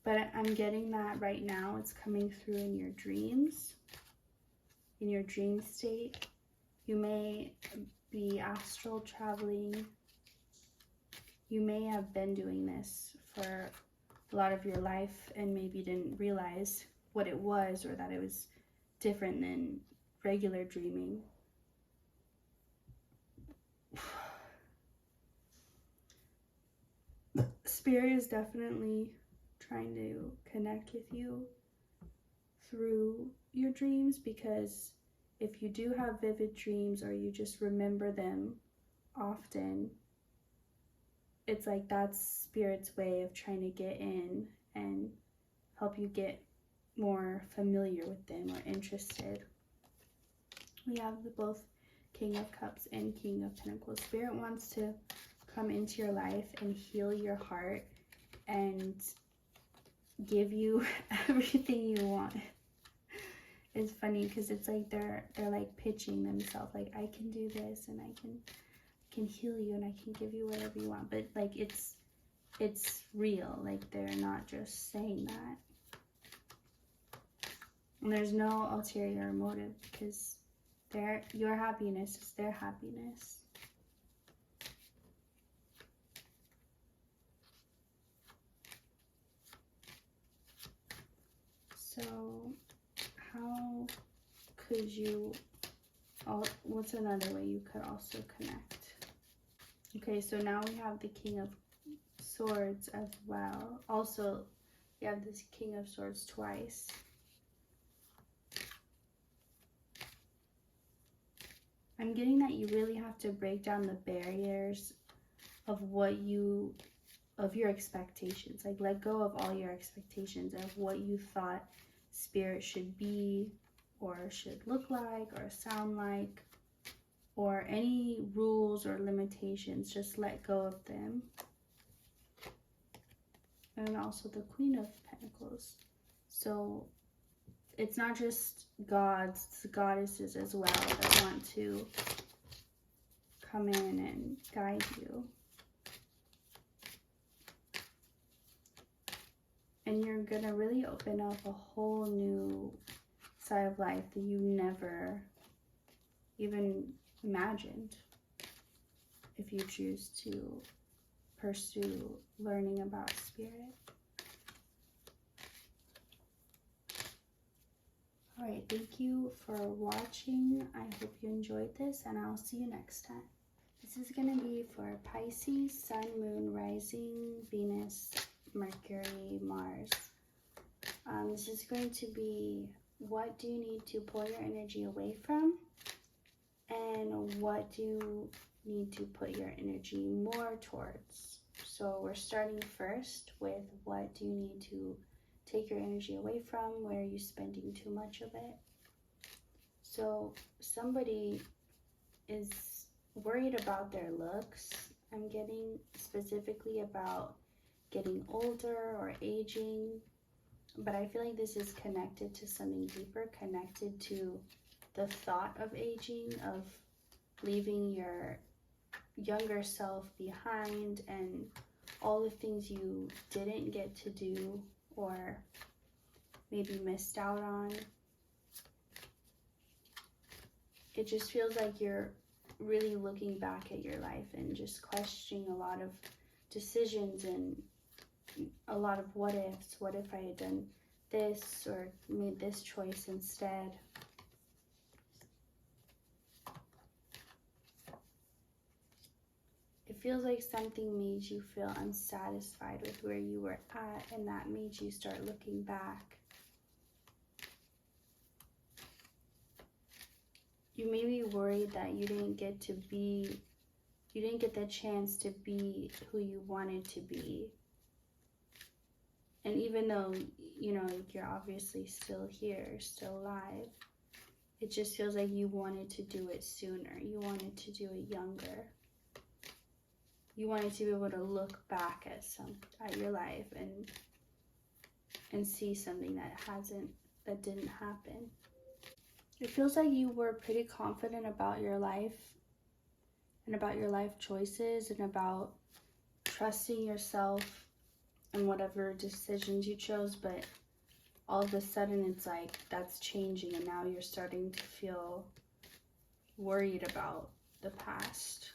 But I'm getting that right now it's coming through in your dreams, in your dream state. You may be astral traveling. You may have been doing this for a lot of your life and maybe didn't realize what it was, or that it was different than regular dreaming. Spirit is definitely trying to connect with you through your dreams, because if you do have vivid dreams, or you just remember them often, it's like that's Spirit's way of trying to get in and help you get more familiar with them or interested. We have both King of Cups and King of Pentacles. Spirit wants to come into your life and heal your heart and give you everything you want. It's funny because it's like they're like pitching themselves, like, I can do this, and I can heal you, and I can give you whatever you want. But like it's real. Like, they're not just saying that. And there's no ulterior motive, because your happiness is their happiness. So how could you, what's another way you could also connect? Okay, so now we have the King of Swords as well. Also, you have this King of Swords twice. I'm getting that you really have to break down the barriers of your expectations. Like, let go of all your expectations of what you thought spirit should be, or should look like, or sound like. or any rules or limitations, just let go of them. And also the Queen of Pentacles. So it's not just gods, it's goddesses as well that want to come in and guide you. And you're gonna really open up a whole new side of life that you never even imagined, if you choose to pursue learning about spirit. Alright, thank you for watching. I hope you enjoyed this, and I'll see you next time. This is going to be for Pisces, Sun, Moon, Rising, Venus, Mercury, Mars. This is going to be, what do you need to pull your energy away from? And what do you need to put your energy more towards? So we're starting first with, what do you need to take your energy away from? Where are you spending too much of it? So somebody is worried about their looks. I'm getting specifically about getting older or aging, but I feel like this is connected to something deeper, connected to the thought of aging, of leaving your younger self behind and all the things you didn't get to do or maybe missed out on. It just feels like you're really looking back at your life and just questioning a lot of decisions and a lot of what ifs. What if I had done this or made this choice instead? It feels like something made you feel unsatisfied with where you were at, and that made you start looking back. You may be worried that you didn't get the chance to be who you wanted to be. And even though, you know, you're obviously still here, still alive, it just feels like you wanted to do it sooner. You wanted to do it younger. You wanted to be able to look back at your life and see something that didn't happen. It feels like you were pretty confident about your life and about your life choices and about trusting yourself and whatever decisions you chose, but all of a sudden it's like that's changing, and now you're starting to feel worried about the past.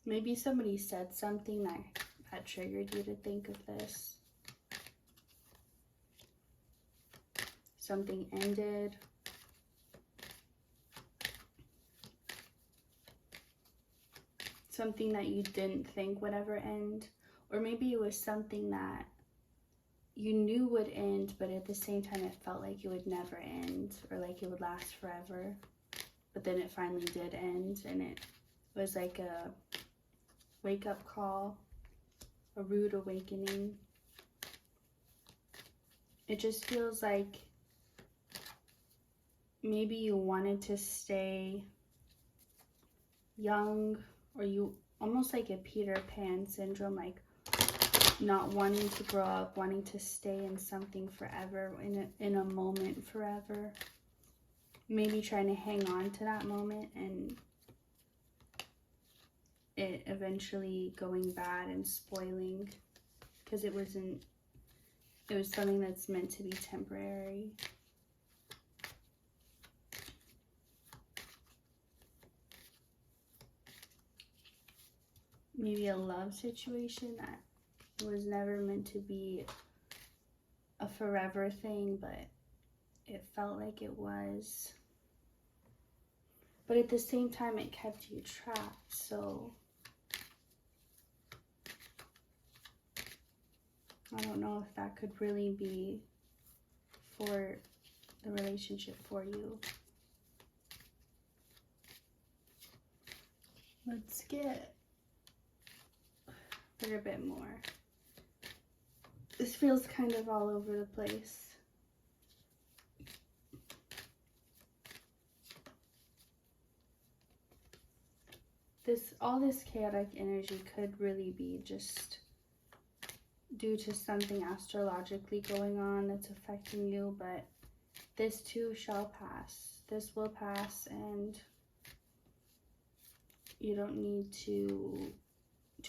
Maybe somebody said something that triggered you to think of this. Something ended. Something that you didn't think would ever end. Or maybe it was something that you knew would end, but at the same time it felt like it would never end, or like it would last forever. But then it finally did end, and it was like a wake-up call, a rude awakening. It just feels like maybe you wanted to stay young, or you almost like a Peter Pan syndrome, like not wanting to grow up, wanting to stay in something forever, in a moment forever. Maybe trying to hang on to that moment and it eventually going bad and spoiling, because it was something that's meant to be temporary. Maybe a love situation that was never meant to be a forever thing, but it felt like it was. But at the same time, it kept you trapped, so I don't know if that could really be for the relationship for you. Let's get a bit more. This feels kind of all over the place. all this chaotic energy could really be just due to something astrologically going on that's affecting you, but this too shall pass. This will pass, and you don't need to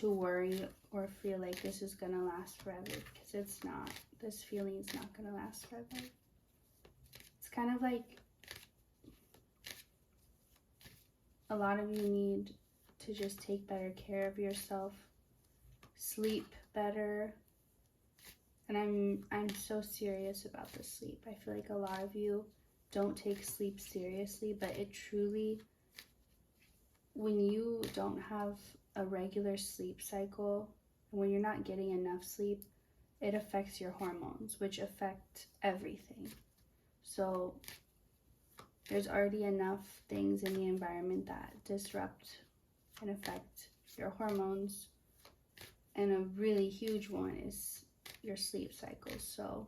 worry or feel like this is gonna last forever, because it's not. This feeling is not gonna last forever. It's kind of like a lot of you need to just take better care of yourself, sleep better. And I'm so serious about the sleep. I feel like a lot of you don't take sleep seriously, but it truly, when you don't have a regular sleep cycle, and when you're not getting enough sleep, it affects your hormones, which affect everything. So there's already enough things in the environment that disrupt and affect your hormones, and a really huge one is your sleep cycle. So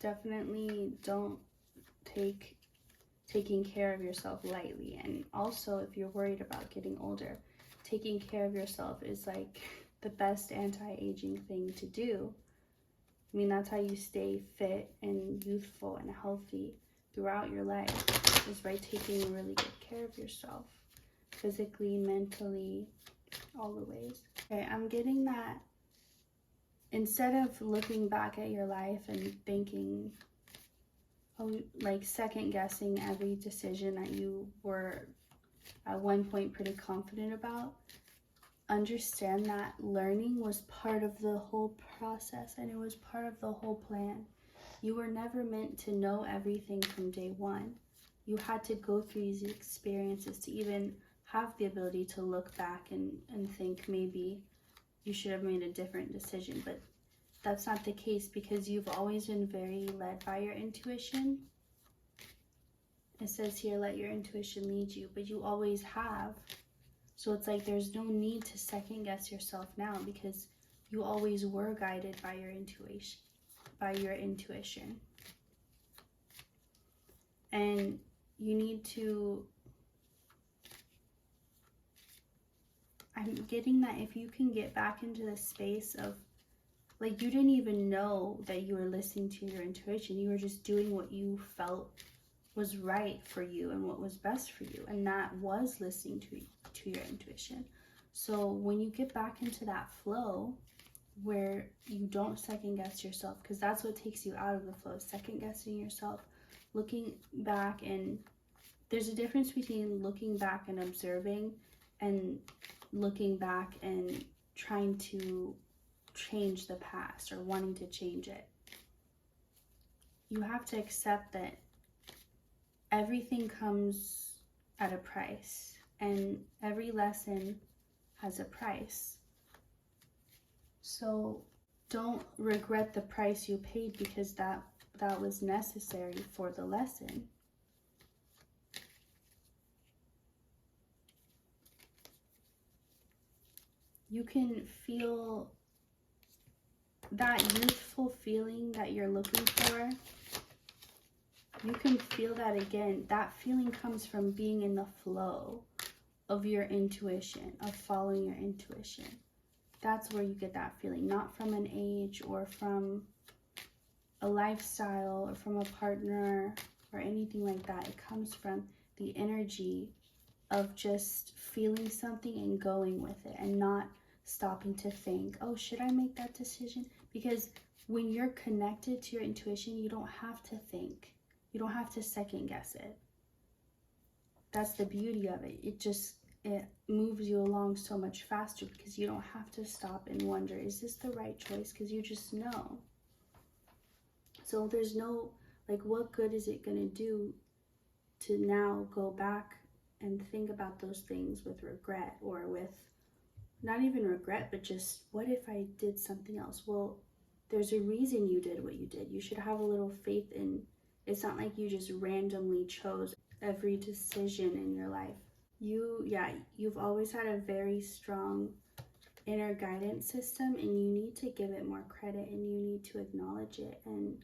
definitely don't take taking care of yourself lightly. And also, if you're worried about getting older, taking care of yourself is like the best anti-aging thing to do. I mean, that's how you stay fit and youthful and healthy throughout your life, is by taking really good care of yourself, physically, mentally, all the ways. Okay, I'm getting that instead of looking back at your life and thinking, oh, like second guessing every decision that you were at one point pretty confident about, understand that learning was part of the whole process, and it was part of the whole plan. You were never meant to know everything from day one. You had to go through these experiences to even have the ability to look back and think maybe you should have made a different decision. But that's not the case, because you've always been very led by your intuition. It says here, let your intuition lead you, but you always have. So it's like there's no need to second guess yourself now, because you always were guided by your intuition. And you need to, I'm getting that if you can get back into the space of, like, you didn't even know that you were listening to your intuition. You were just doing what you felt was right for you and what was best for you. And that was listening to your intuition. So when you get back into that flow where you don't second guess yourself, because that's what takes you out of the flow, second guessing yourself, looking back. And there's a difference between looking back and observing and looking back and trying to change the past or wanting to change it. You have to accept that everything comes at a price, and every lesson has a price. So don't regret the price you paid, because that was necessary for the lesson. You can feel that youthful feeling that you're looking for. You can feel that again. That feeling comes from being in the flow of your intuition, of following your intuition. That's where you get that feeling, not from an age or from a lifestyle or from a partner or anything like that. It comes from the energy of just feeling something and going with it, and not stopping to think, oh, should I make that decision? Because when you're connected to your intuition, you don't have to think. You don't have to second guess it. That's the beauty of it. It moves you along so much faster, because you don't have to stop and wonder, is this the right choice? Because you just know. So there's no, like, what good is it going to do to now go back and think about those things with regret, or with not even regret, but just, what if I did something else? Well, there's a reason you did what you did. You should have a little faith in, it's not like you just randomly chose every decision in your life. You've always had a very strong inner guidance system, and you need to give it more credit, and you need to acknowledge it and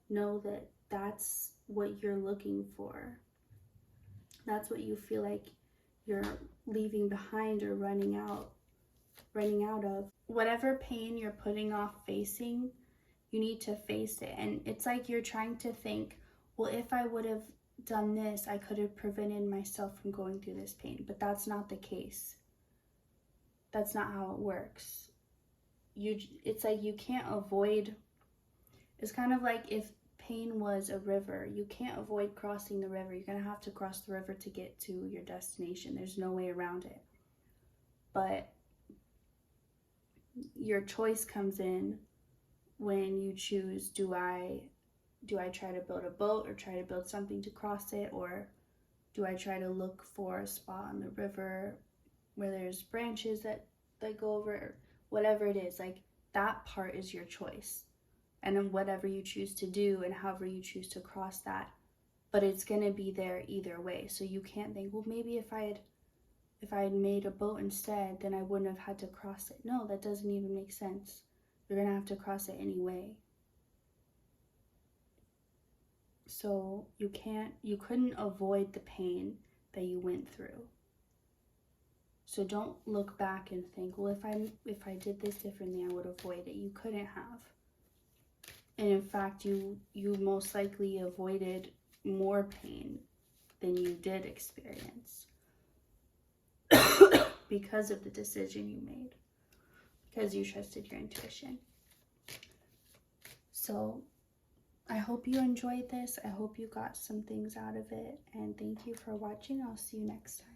know that that's what you're looking for. That's what you feel like you're leaving behind or running out of. Whatever pain you're putting off facing, you need to face it. And it's like you're trying to think, well, if I would have done this, I could have prevented myself from going through this pain. But that's not the case. That's not how it works. It's like you can't avoid. It's kind of like if pain was a river. You can't avoid crossing the river. You're going to have to cross the river to get to your destination. There's no way around it. But your choice comes in when you choose, do I try to build a boat or try to build something to cross it, or do I try to look for a spot on the river where there's branches that go over, whatever it is. Like, that part is your choice, and then whatever you choose to do and however you choose to cross that, but it's going to be there either way. So you can't think, well, maybe if I had made a boat instead, then I wouldn't have had to cross it. No, that doesn't even make sense. You're going to have to cross it anyway. So you couldn't avoid the pain that you went through. So don't look back and think, well, if I did this differently, I would avoid it. You couldn't have. And in fact, you most likely avoided more pain than you did experience because of the decision you made, because you trusted your intuition. So I hope you enjoyed this. I hope you got some things out of it. And thank you for watching. I'll see you next time.